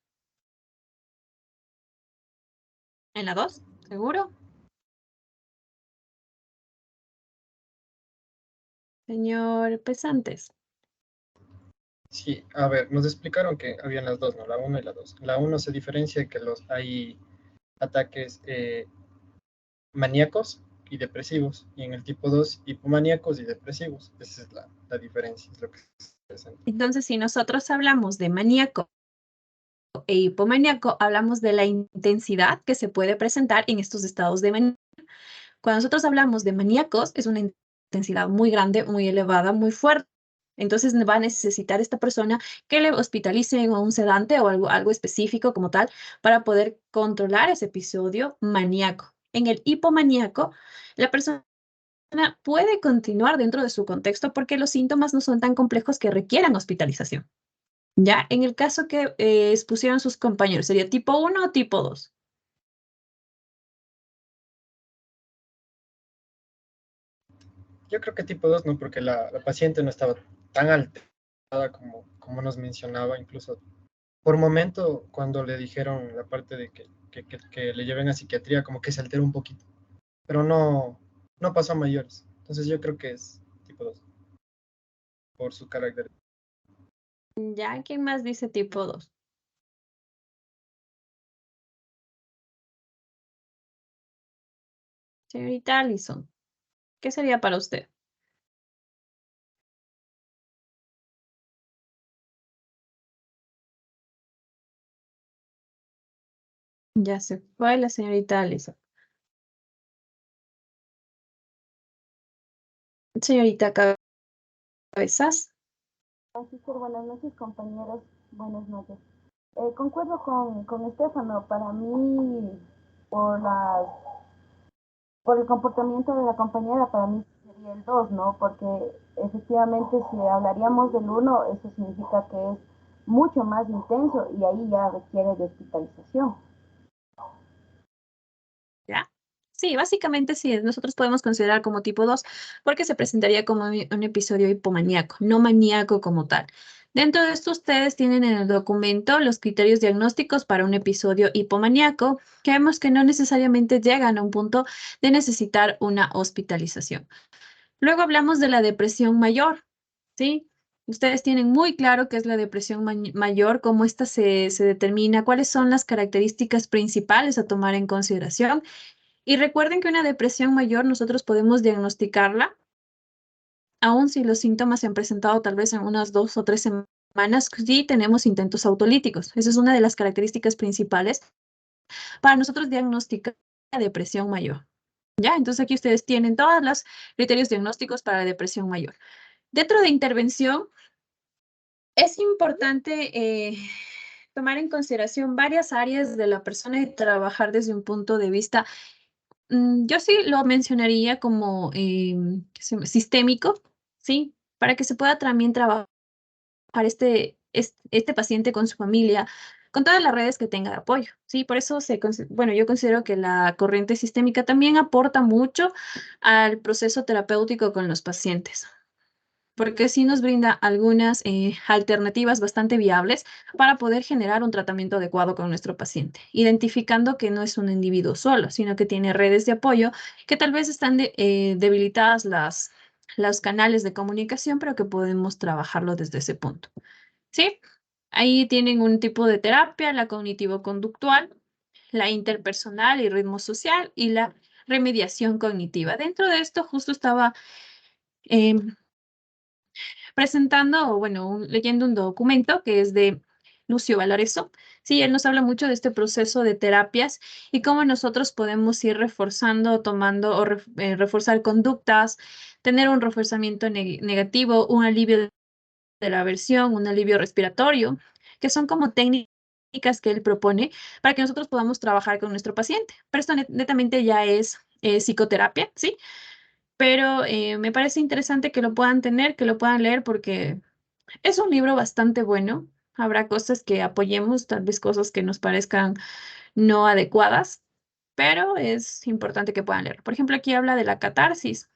¿En la 2? ¿Seguro? Señor Pesantes. Sí, a ver, nos explicaron que habían las dos, ¿no? La 1 y la 2. La 1 se diferencia que hay ataques maníacos y depresivos, y en el tipo 2, hipomaníacos y depresivos. Esa es la diferencia, es lo que se presenta. Entonces, si nosotros hablamos de maníaco e hipomaníaco, hablamos de la intensidad que se puede presentar en estos estados de manía. Cuando nosotros hablamos de maníacos, es una intensidad muy grande, muy elevada, muy fuerte. Entonces va a necesitar esta persona que le hospitalicen o un sedante o algo específico como tal para poder controlar ese episodio maníaco. En el hipomaníaco, la persona puede continuar dentro de su contexto porque los síntomas no son tan complejos que requieran hospitalización. Ya, en el caso que expusieron sus compañeros, ¿sería tipo 1 o tipo 2? Yo creo que tipo 2 no, porque la paciente no estaba tan alterada como nos mencionaba, incluso por momento cuando le dijeron la parte de que le lleven a psiquiatría, como que se alteró un poquito, pero no pasó a mayores. Entonces yo creo que es tipo 2 por su carácter. Ya, ¿quién más dice tipo 2? Señorita Allison, ¿qué sería para usted? Ya se fue la señorita Allison. Señorita Cabezas. Francisco, buenas noches, compañeros. Buenas noches. Concuerdo con Estefano. Para mí, por las, por el comportamiento de la compañera, para mí sería el 2, ¿no? Porque efectivamente, si hablaríamos del 1, eso significa que es mucho más intenso y ahí ya requiere de hospitalización. ¿Ya? Sí, básicamente sí, nosotros podemos considerar como tipo 2 porque se presentaría como un episodio hipomaníaco, no maníaco como tal. Dentro de esto, ustedes tienen en el documento los criterios diagnósticos para un episodio hipomaníaco, que vemos que no necesariamente llegan a un punto de necesitar una hospitalización. Luego hablamos de la depresión mayor, ¿sí? Ustedes tienen muy claro qué es la depresión mayor, cómo esta se determina, cuáles son las características principales a tomar en consideración. Y recuerden que una depresión mayor nosotros podemos diagnosticarla, aun si los síntomas se han presentado tal vez en unas 2 o 3 semanas, sí tenemos intentos autolíticos. Esa es una de las características principales para nosotros diagnosticar la depresión mayor. ¿Ya? Entonces aquí ustedes tienen todos los criterios diagnósticos para la depresión mayor. Dentro de intervención, es importante tomar en consideración varias áreas de la persona y trabajar desde un punto de vista. Yo sí lo mencionaría como sistémico, ¿sí? Para que se pueda también trabajar este paciente con su familia, con todas las redes que tenga de apoyo, ¿sí? Por eso, bueno, yo considero que la corriente sistémica también aporta mucho al proceso terapéutico con los pacientes, porque sí nos brinda algunas alternativas bastante viables para poder generar un tratamiento adecuado con nuestro paciente, identificando que no es un individuo solo, sino que tiene redes de apoyo que tal vez están debilitadas los canales de comunicación, pero que podemos trabajarlo desde ese punto. ¿Sí? Ahí tienen un tipo de terapia, la cognitivo-conductual, la interpersonal y ritmo social y la remediación cognitiva. Dentro de esto justo estaba presentando, o bueno, leyendo un documento que es de Lucio Valareso. Sí, él nos habla mucho de este proceso de terapias y cómo nosotros podemos ir reforzando, tomando o reforzar conductas, tener un reforzamiento negativo, un alivio de la aversión, un alivio respiratorio, que son como técnicas que él propone para que nosotros podamos trabajar con nuestro paciente. Pero esto netamente ya es psicoterapia, ¿sí? Pero me parece interesante que lo puedan tener, que lo puedan leer, porque es un libro bastante bueno. Habrá cosas que apoyemos, tal vez cosas que nos parezcan no adecuadas, pero es importante que puedan leer. Por ejemplo, aquí habla de la catarsis,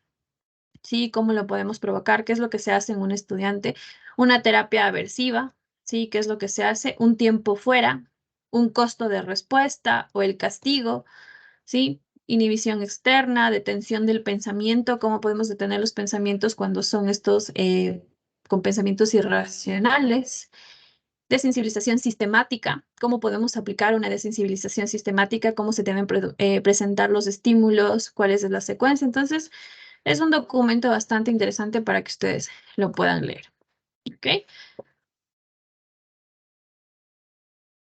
¿sí? ¿Cómo lo podemos provocar? ¿Qué es lo que se hace en un estudiante? Una terapia aversiva, ¿sí? ¿Qué es lo que se hace? Un tiempo fuera, un costo de respuesta o el castigo, ¿sí? Inhibición externa, detención del pensamiento, cómo podemos detener los pensamientos cuando son estos con pensamientos irracionales. Desensibilización sistemática, cómo podemos aplicar una desensibilización sistemática, cómo se deben presentar los estímulos, cuál es la secuencia. Entonces, es un documento bastante interesante para que ustedes lo puedan leer. ¿Ok?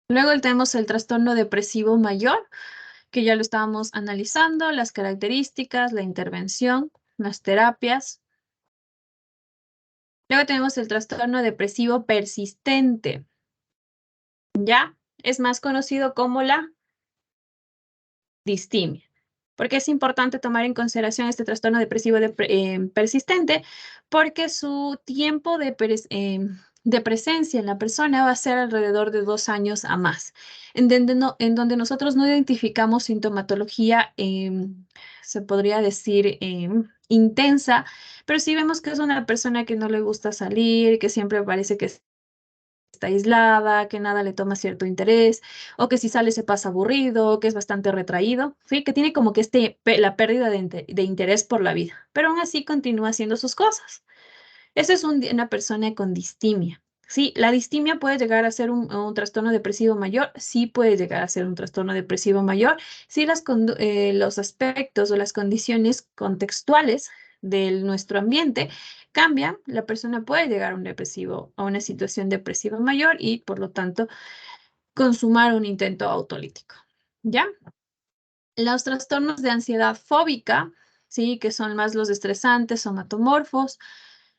Luego tenemos el trastorno depresivo mayor, que ya lo estábamos analizando, las características, la intervención, las terapias. Luego tenemos el trastorno depresivo persistente. Ya es más conocido como la distimia. Porque es importante tomar en consideración este trastorno depresivo persistente, porque su tiempo de presencia en la persona va a ser alrededor de 2 años a más, en donde nosotros no identificamos sintomatología, se podría decir, intensa, pero sí vemos que es una persona que no le gusta salir, que siempre parece que está aislada, que nada le toma cierto interés, o que si sale se pasa aburrido, que es bastante retraído, ¿sí? Que tiene como que la pérdida de interés por la vida, pero aún así continúa haciendo sus cosas. Esa es una persona con distimia. Sí, la distimia puede llegar a ser un trastorno depresivo mayor, sí puede llegar a ser un trastorno depresivo mayor, si los aspectos o las condiciones contextuales de nuestro ambiente cambian, la persona puede llegar a una situación depresiva mayor y, por lo tanto, consumar un intento autolítico. ¿Ya? Los trastornos de ansiedad fóbica, sí, que son más los estresantes, somatomorfos,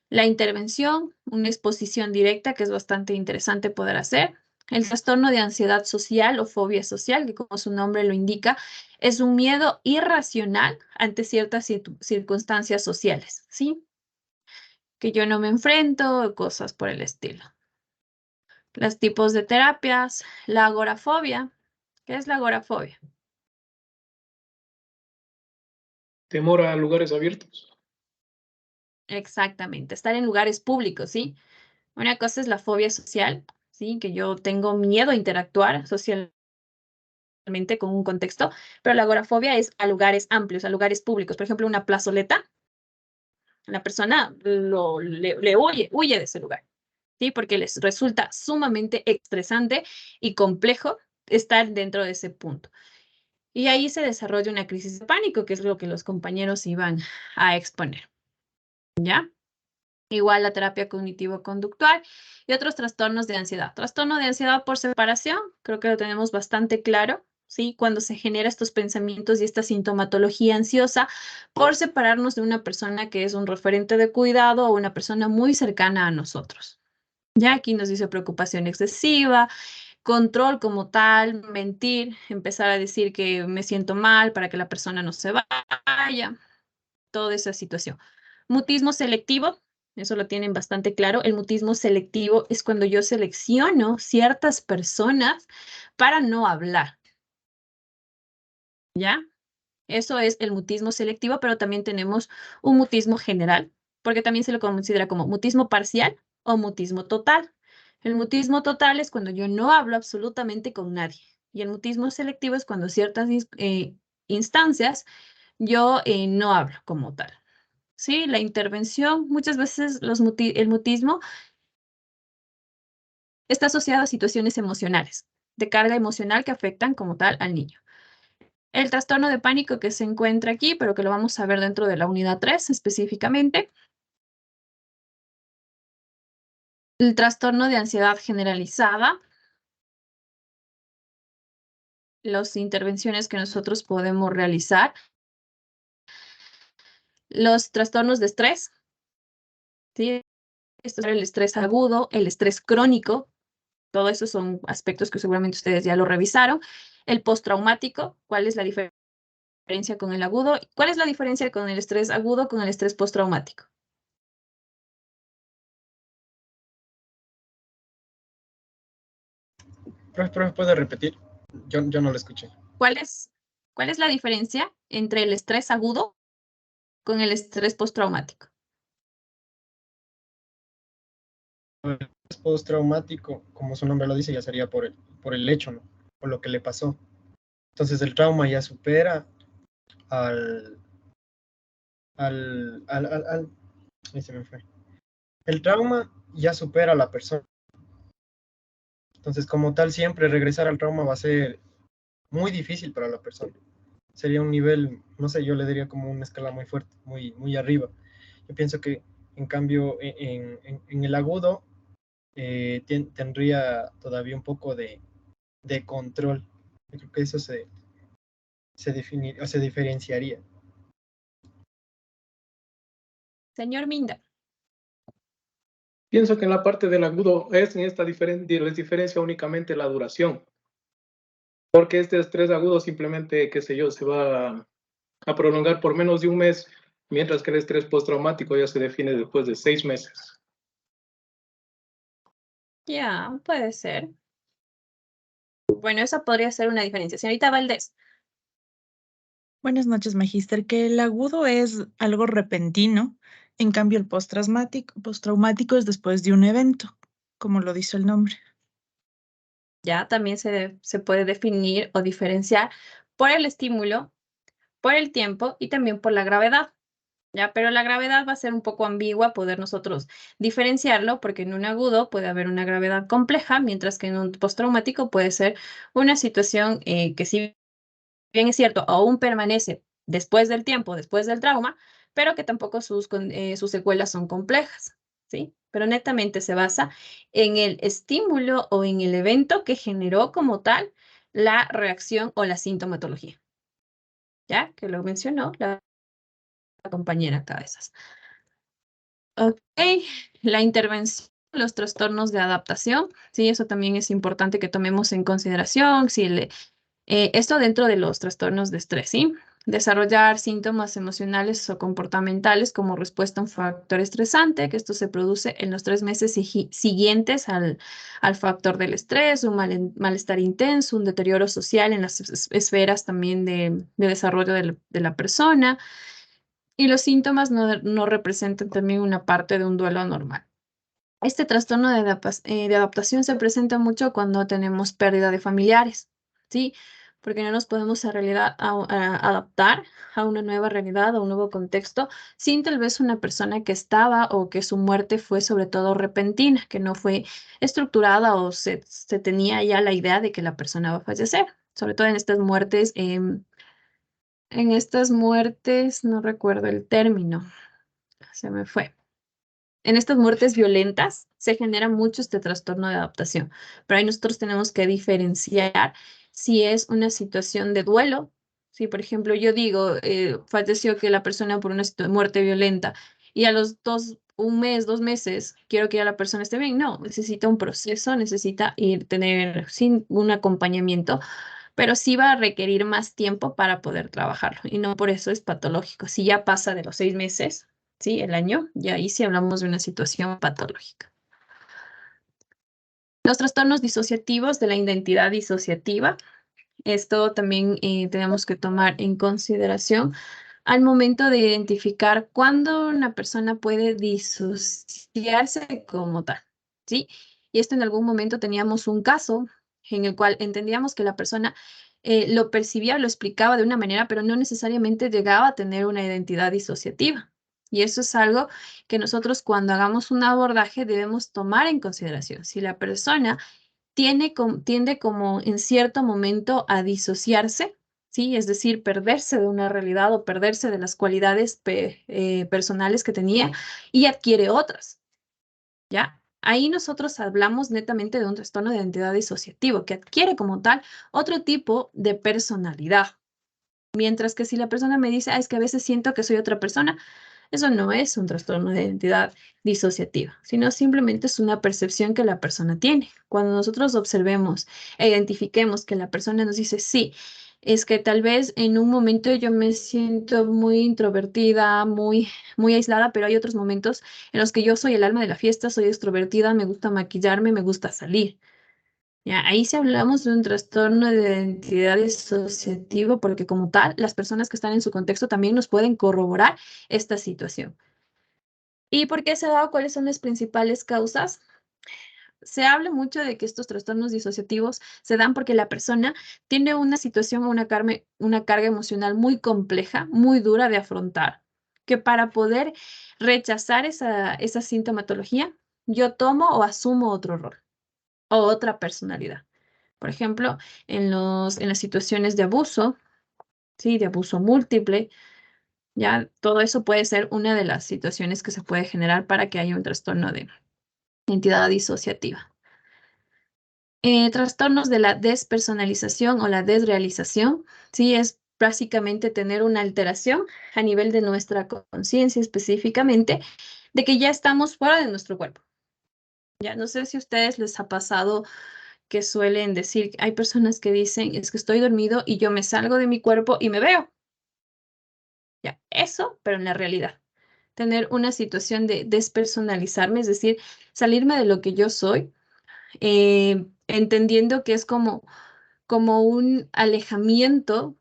la intervención, una exposición directa, que es bastante interesante poder hacer. El trastorno de ansiedad social o fobia social, que como su nombre lo indica, es un miedo irracional ante ciertas circunstancias sociales, ¿sí? Que yo no me enfrento, cosas por el estilo. Los tipos de terapias, la agorafobia. ¿Qué es la agorafobia? Temor a lugares abiertos. Exactamente, estar en lugares públicos, ¿sí? Una cosa es la fobia social, ¿sí? Que yo tengo miedo a interactuar socialmente con un contexto, pero la agorafobia es a lugares amplios, a lugares públicos. Por ejemplo, una plazoleta, la persona le huye de ese lugar, ¿sí? Porque les resulta sumamente estresante y complejo estar dentro de ese punto. Y ahí se desarrolla una crisis de pánico, que es lo que los compañeros iban a exponer, ¿ya? Igual la terapia cognitivo-conductual y otros trastornos de ansiedad. Trastorno de ansiedad por separación, creo que lo tenemos bastante claro, ¿sí? Cuando se genera estos pensamientos y esta sintomatología ansiosa por separarnos de una persona que es un referente de cuidado o una persona muy cercana a nosotros. Ya aquí nos dice preocupación excesiva, control como tal, mentir, empezar a decir que me siento mal para que la persona no se vaya, toda esa situación. Mutismo selectivo, eso lo tienen bastante claro. El mutismo selectivo es cuando yo selecciono ciertas personas para no hablar. ¿Ya? Eso es el mutismo selectivo, pero también tenemos un mutismo general, porque también se lo considera como mutismo parcial o mutismo total. El mutismo total es cuando yo no hablo absolutamente con nadie. Y el mutismo selectivo es cuando ciertas instancias yo no hablo como tal. Sí, la intervención, muchas veces el mutismo está asociado a situaciones emocionales, de carga emocional que afectan como tal al niño. El trastorno de pánico que se encuentra aquí, pero que lo vamos a ver dentro de la unidad 3 específicamente. El trastorno de ansiedad generalizada. Las intervenciones que nosotros podemos realizar. Los trastornos de estrés. ¿Sí? Esto es el estrés agudo, el estrés crónico. Todo eso son aspectos que seguramente ustedes ya lo revisaron. El postraumático, ¿cuál es la diferencia con el agudo? ¿Cuál es la diferencia con el estrés agudo con el estrés postraumático? Profe, ¿puede repetir? Yo no lo escuché. ¿Cuál es la diferencia entre el estrés agudo con el estrés postraumático? El estrés postraumático, como su nombre lo dice, ya sería por el hecho, ¿no? Por lo que le pasó. Entonces el trauma ya supera ahí se me fue. El trauma ya supera a la persona. Entonces, como tal, siempre regresar al trauma va a ser muy difícil para la persona. Sería un nivel, no sé, yo le diría como una escala muy fuerte, muy arriba. Yo pienso que, en cambio, en el agudo, tendría todavía un poco de control. Yo creo que eso se diferenciaría. Señor Minda. Pienso que en la parte del agudo les diferencia únicamente la duración. Porque este estrés agudo simplemente, qué sé yo, se va a prolongar por menos de un mes, mientras que el estrés postraumático ya se define después de 6 meses. Ya, puede ser. Bueno, esa podría ser una diferencia. Señorita Valdés. Buenas noches, magíster. Que el agudo es algo repentino, en cambio el postraumático es después de un evento, como lo dice el nombre. Ya, también se puede definir o diferenciar por el estímulo, por el tiempo y también por la gravedad. Ya, pero la gravedad va a ser un poco ambigua poder nosotros diferenciarlo, porque en un agudo puede haber una gravedad compleja, mientras que en un postraumático puede ser una situación que si bien es cierto, aún permanece después del tiempo, después del trauma, pero que tampoco sus secuelas son complejas, ¿sí? Pero netamente se basa en el estímulo o en el evento que generó como tal la reacción o la sintomatología. ¿Ya? Que lo mencionó la compañera Cabezas. Ok, la intervención, los trastornos de adaptación, sí, eso también es importante que tomemos en consideración, esto dentro de los trastornos de estrés, ¿sí? Desarrollar síntomas emocionales o comportamentales como respuesta a un factor estresante, que esto se produce en los 3 meses siguientes al factor del estrés, un malestar intenso, un deterioro social en las esferas también de desarrollo de la persona. Y los síntomas no representan también una parte de un duelo anormal. Este trastorno de adaptación se presenta mucho cuando tenemos pérdida de familiares, ¿sí? Porque no nos podemos en realidad adaptar a una nueva realidad, a un nuevo contexto, sin tal vez una persona que estaba o que su muerte fue sobre todo repentina, que no fue estructurada o se tenía ya la idea de que la persona va a fallecer. Sobre todo en estas muertes, no recuerdo el término, se me fue. En estas muertes violentas se genera mucho este trastorno de adaptación, pero ahí nosotros tenemos que diferenciar si es una situación de duelo. Si, por ejemplo, yo digo, falleció que la persona por una muerte violenta y a los 1 mes, 2 meses, quiero que ya la persona esté bien. No, necesita un proceso, necesita tener sin un acompañamiento, pero sí va a requerir más tiempo para poder trabajarlo y no por eso es patológico. Si ya pasa de los 6 meses, ¿sí? El año, y ahí sí hablamos de una situación patológica. Los trastornos disociativos de la identidad disociativa, esto también tenemos que tomar en consideración al momento de identificar cuándo una persona puede disociarse como tal, ¿sí? Y esto en algún momento teníamos un caso en el cual entendíamos que la persona lo percibía, lo explicaba de una manera, pero no necesariamente llegaba a tener una identidad disociativa. Y eso es algo que nosotros cuando hagamos un abordaje debemos tomar en consideración. Si la persona tiende como en cierto momento a disociarse, ¿sí? Es decir, perderse de una realidad o perderse de las cualidades personales que tenía y adquiere otras, ¿ya? Ahí nosotros hablamos netamente de un trastorno de identidad disociativo que adquiere como tal otro tipo de personalidad. Mientras que si la persona me dice, es que a veces siento que soy otra persona, eso no es un trastorno de identidad disociativa, sino simplemente es una percepción que la persona tiene. Cuando nosotros observemos e identifiquemos que la persona nos dice, sí, es que tal vez en un momento yo me siento muy introvertida, muy aislada, pero hay otros momentos en los que yo soy el alma de la fiesta, soy extrovertida, me gusta maquillarme, me gusta salir. Ya, ahí sí hablamos de un trastorno de identidad disociativo porque como tal, las personas que están en su contexto también nos pueden corroborar esta situación. ¿Y por qué se ha dado? ¿Cuáles son las principales causas? Se habla mucho de que estos trastornos disociativos se dan porque la persona tiene una situación o una carga emocional muy compleja, muy dura de afrontar, que para poder rechazar esa sintomatología, yo tomo o asumo otro rol o otra personalidad. Por ejemplo, en las situaciones de abuso, ¿sí? De abuso múltiple, ya todo eso puede ser una de las situaciones que se puede generar para que haya un trastorno de identidad disociativa. Trastornos de la despersonalización o la desrealización, ¿sí? Es básicamente tener una alteración a nivel de nuestra conciencia específicamente, de que ya estamos fuera de nuestro cuerpo. Ya no sé si a ustedes les ha pasado que suelen decir, hay personas que dicen, es que estoy dormido y yo me salgo de mi cuerpo y me veo. Ya, eso, pero en la realidad. Tener una situación de despersonalizarme, es decir, salirme de lo que yo soy, entendiendo que es como un alejamiento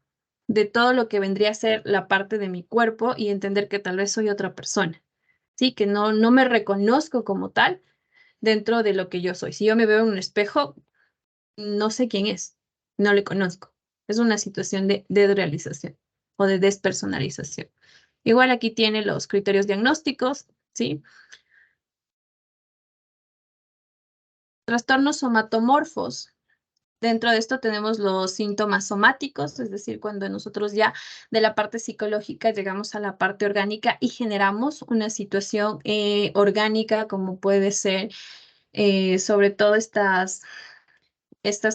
de todo lo que vendría a ser la parte de mi cuerpo y entender que tal vez soy otra persona, ¿sí? Que no me reconozco como tal dentro de lo que yo soy. Si yo me veo en un espejo, no sé quién es, no le conozco. Es una situación de desrealización o de despersonalización. Igual aquí tiene los criterios diagnósticos, ¿sí? Trastornos somatomorfos. Dentro de esto tenemos los síntomas somáticos, es decir, cuando nosotros ya de la parte psicológica llegamos a la parte orgánica y generamos una situación orgánica, como puede ser sobre todo estas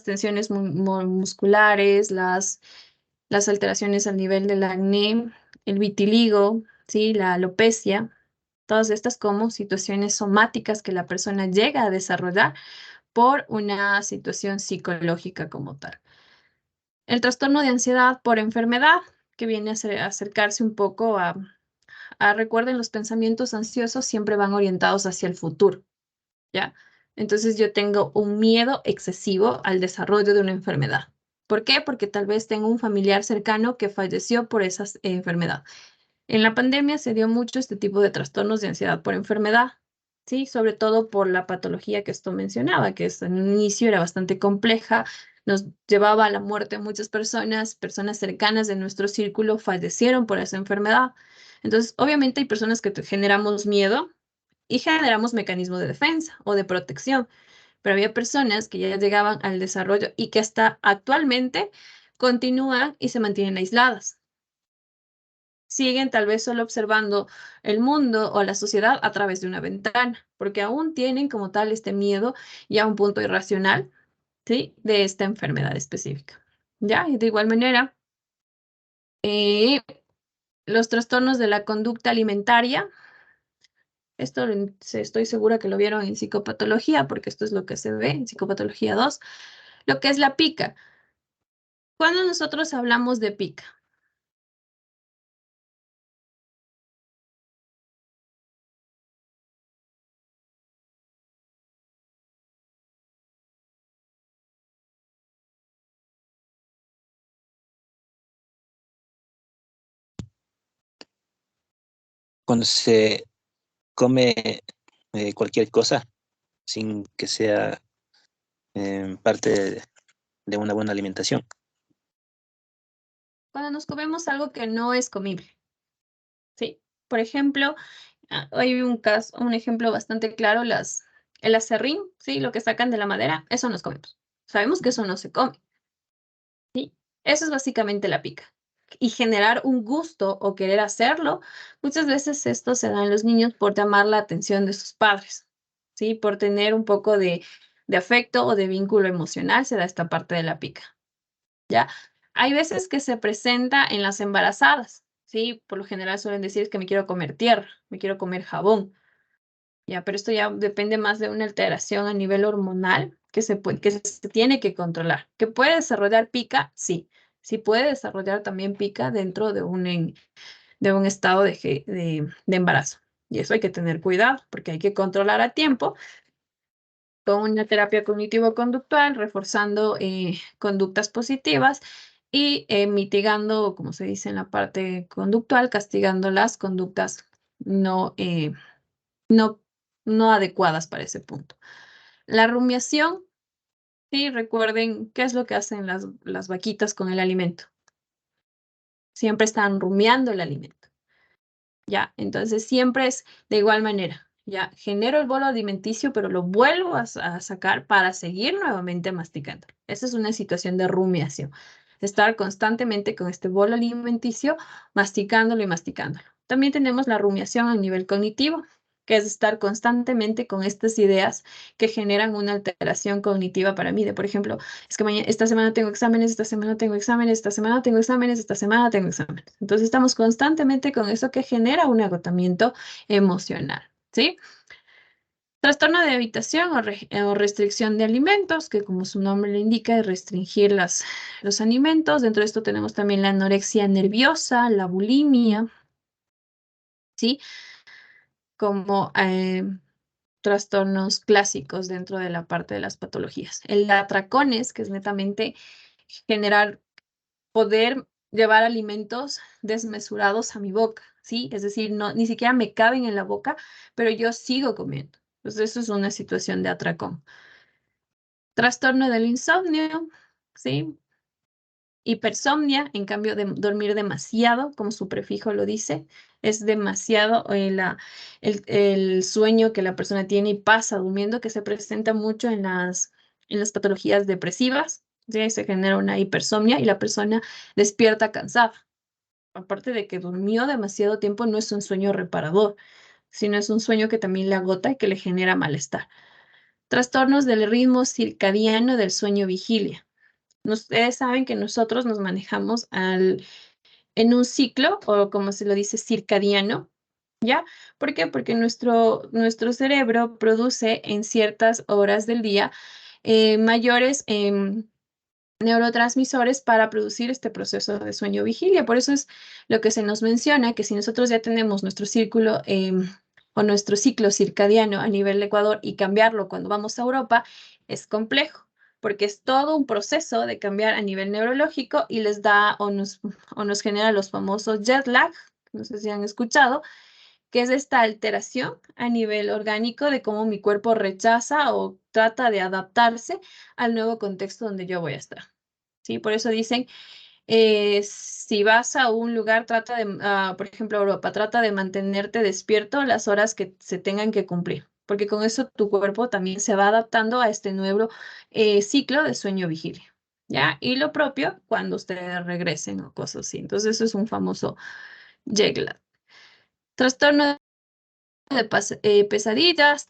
tensiones musculares, las alteraciones al nivel del acné, el vitiligo, ¿sí? La alopecia, todas estas como situaciones somáticas que la persona llega a desarrollar por una situación psicológica como tal. El trastorno de ansiedad por enfermedad, que viene a acercarse un poco recuerden, los pensamientos ansiosos siempre van orientados hacia el futuro, ¿ya? Entonces yo tengo un miedo excesivo al desarrollo de una enfermedad. ¿Por qué? Porque tal vez tengo un familiar cercano que falleció por esa enfermedad. En la pandemia se dio mucho este tipo de trastornos de ansiedad por enfermedad, ¿sí? Sobre todo por la patología que esto mencionaba, que en un inicio era bastante compleja, nos llevaba a la muerte muchas personas cercanas de nuestro círculo fallecieron por esa enfermedad. Entonces, obviamente hay personas que generamos miedo y generamos mecanismos de defensa o de protección, pero había personas que ya llegaban al desarrollo y que hasta actualmente continúan y se mantienen aisladas. Siguen tal vez solo observando el mundo o la sociedad a través de una ventana, porque aún tienen como tal este miedo y a un punto irracional, ¿sí? De esta enfermedad específica. ¿Ya? Y de igual manera, los trastornos de la conducta alimentaria, esto estoy segura que lo vieron en psicopatología, porque esto es lo que se ve en psicopatología 2, lo que es la pica. Cuando nosotros hablamos de pica, Cuando se come cualquier cosa sin que sea parte de una buena alimentación. cuando nos comemos algo que no es comible, ¿sí? Por ejemplo, hay un ejemplo bastante claro, el aserrín, ¿sí? Lo que sacan de la madera, eso nos comemos. Sabemos que eso no se come, ¿sí? Eso es básicamente la pica. Y generar un gusto o querer hacerlo, muchas veces esto se da en los niños por llamar la atención de sus padres, ¿sí? Por tener un poco de afecto o de vínculo emocional, se da esta parte de la pica, ¿ya? Hay veces que se presenta en las embarazadas, ¿sí? Por lo general suelen decir que me quiero comer tierra, me quiero comer jabón, ¿ya? Pero esto ya depende más de una alteración a nivel hormonal que se tiene que controlar. ¿Que puede desarrollar pica? Sí. Sí puede desarrollar también pica dentro de un estado de embarazo. Y eso hay que tener cuidado porque hay que controlar a tiempo con una terapia cognitivo-conductual, reforzando conductas positivas y mitigando, como se dice en la parte conductual, castigando las conductas no, no, no adecuadas para ese punto. La rumiación, sí, recuerden qué es lo que hacen las vaquitas con el alimento. Siempre están rumiando el alimento, ¿ya? Entonces siempre es de igual manera, ¿ya? Genero el bolo alimenticio, pero lo vuelvo a sacar para seguir nuevamente masticando. Esa es una situación de rumiación. Estar constantemente con este bolo alimenticio, masticándolo y masticándolo. También tenemos la rumiación a nivel cognitivo, que es estar constantemente con estas ideas que generan una alteración cognitiva para mí. Por ejemplo, es que esta semana tengo exámenes, esta semana tengo exámenes, esta semana tengo exámenes, esta semana tengo exámenes. Entonces estamos constantemente con eso que genera un agotamiento emocional, ¿sí? Trastorno de evitación o restricción de alimentos, que como su nombre le indica, es restringir los alimentos. Dentro de esto tenemos también la anorexia nerviosa, la bulimia, ¿sí? Como trastornos clásicos dentro de la parte de las patologías. El atracones, que es netamente poder llevar alimentos desmesurados a mi boca, ¿sí? Es decir, no, ni siquiera me caben en la boca, pero yo sigo comiendo. Entonces, eso es una situación de atracón. Trastorno del insomnio, ¿sí? Hipersomnia, en cambio de dormir demasiado, como su prefijo lo dice, es demasiado el sueño que la persona tiene y pasa durmiendo, que se presenta mucho en las patologías depresivas, ¿sí? Se genera una hipersomnia y la persona despierta cansada. Aparte de que durmió demasiado tiempo, no es un sueño reparador, sino es un sueño que también le agota y que le genera malestar. Trastornos del ritmo circadiano del sueño-vigilia. Ustedes saben que nosotros nos manejamos en un ciclo, o como se lo dice, circadiano, ¿ya? ¿Por qué? Porque nuestro cerebro produce en ciertas horas del día mayores neurotransmisores para producir este proceso de sueño-vigilia. Por eso es lo que se nos menciona, que si nosotros ya tenemos nuestro círculo o nuestro ciclo circadiano a nivel de Ecuador y cambiarlo cuando vamos a Europa, es complejo, porque es todo un proceso de cambiar a nivel neurológico y les da o nos genera los famosos jet lag, no sé si han escuchado, que es esta alteración a nivel orgánico de cómo mi cuerpo rechaza o trata de adaptarse al nuevo contexto donde yo voy a estar. ¿Sí? Por eso dicen, si vas a un lugar, por ejemplo, Europa, trata de mantenerte despierto las horas que se tengan que cumplir, porque con eso tu cuerpo también se va adaptando a este nuevo ciclo de sueño-vigilia, ¿ya? Y lo propio cuando ustedes regresen o cosas así. Entonces, eso es un famoso jet lag. Trastorno de pesadillas,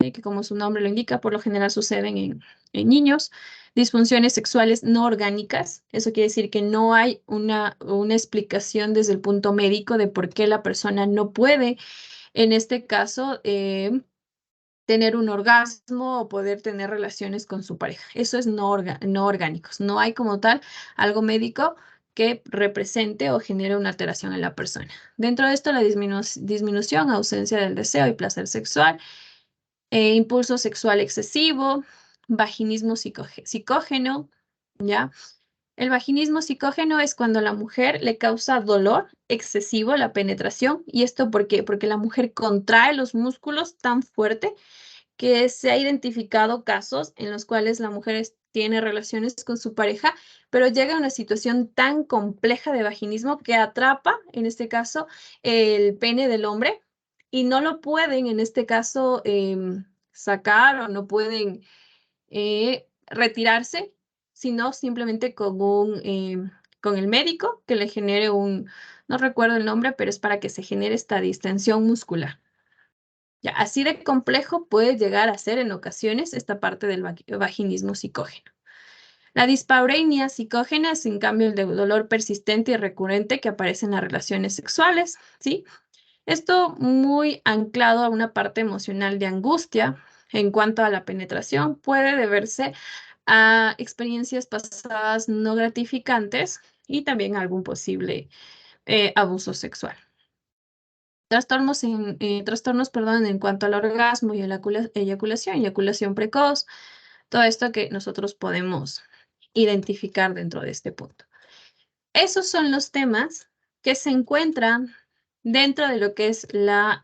que como su nombre lo indica, por lo general suceden en niños. Disfunciones sexuales no orgánicas, eso quiere decir que no hay una explicación desde el punto médico de por qué la persona no puede, en este caso, tener un orgasmo o poder tener relaciones con su pareja. Eso es no orgánicos. No hay como tal algo médico que represente o genere una alteración en la persona. Dentro de esto, la disminución, ausencia del deseo y placer sexual, impulso sexual excesivo, vaginismo psicógeno, ¿ya? El vaginismo psicógeno es cuando a la mujer le causa dolor excesivo la penetración. ¿Y esto por qué? Porque la mujer contrae los músculos tan fuerte que se ha identificado casos en los cuales la mujer tiene relaciones con su pareja, pero llega a una situación tan compleja de vaginismo que atrapa, en este caso, el pene del hombre y no lo pueden, en este caso, sacar o no pueden retirarse, sino simplemente con el médico que le genere no recuerdo el nombre, pero es para que se genere esta distensión muscular. Ya, así de complejo puede llegar a ser en ocasiones esta parte del vaginismo psicógeno. La dispareunia psicógena es, en cambio, el de dolor persistente y recurrente que aparece en las relaciones sexuales, ¿sí? Esto muy anclado a una parte emocional de angustia en cuanto a la penetración puede deberse a experiencias pasadas no gratificantes y también a algún posible abuso sexual. Trastornos, en cuanto al orgasmo y a la eyaculación precoz, todo esto que nosotros podemos identificar dentro de este punto. Esos son los temas que se encuentran dentro de lo que es la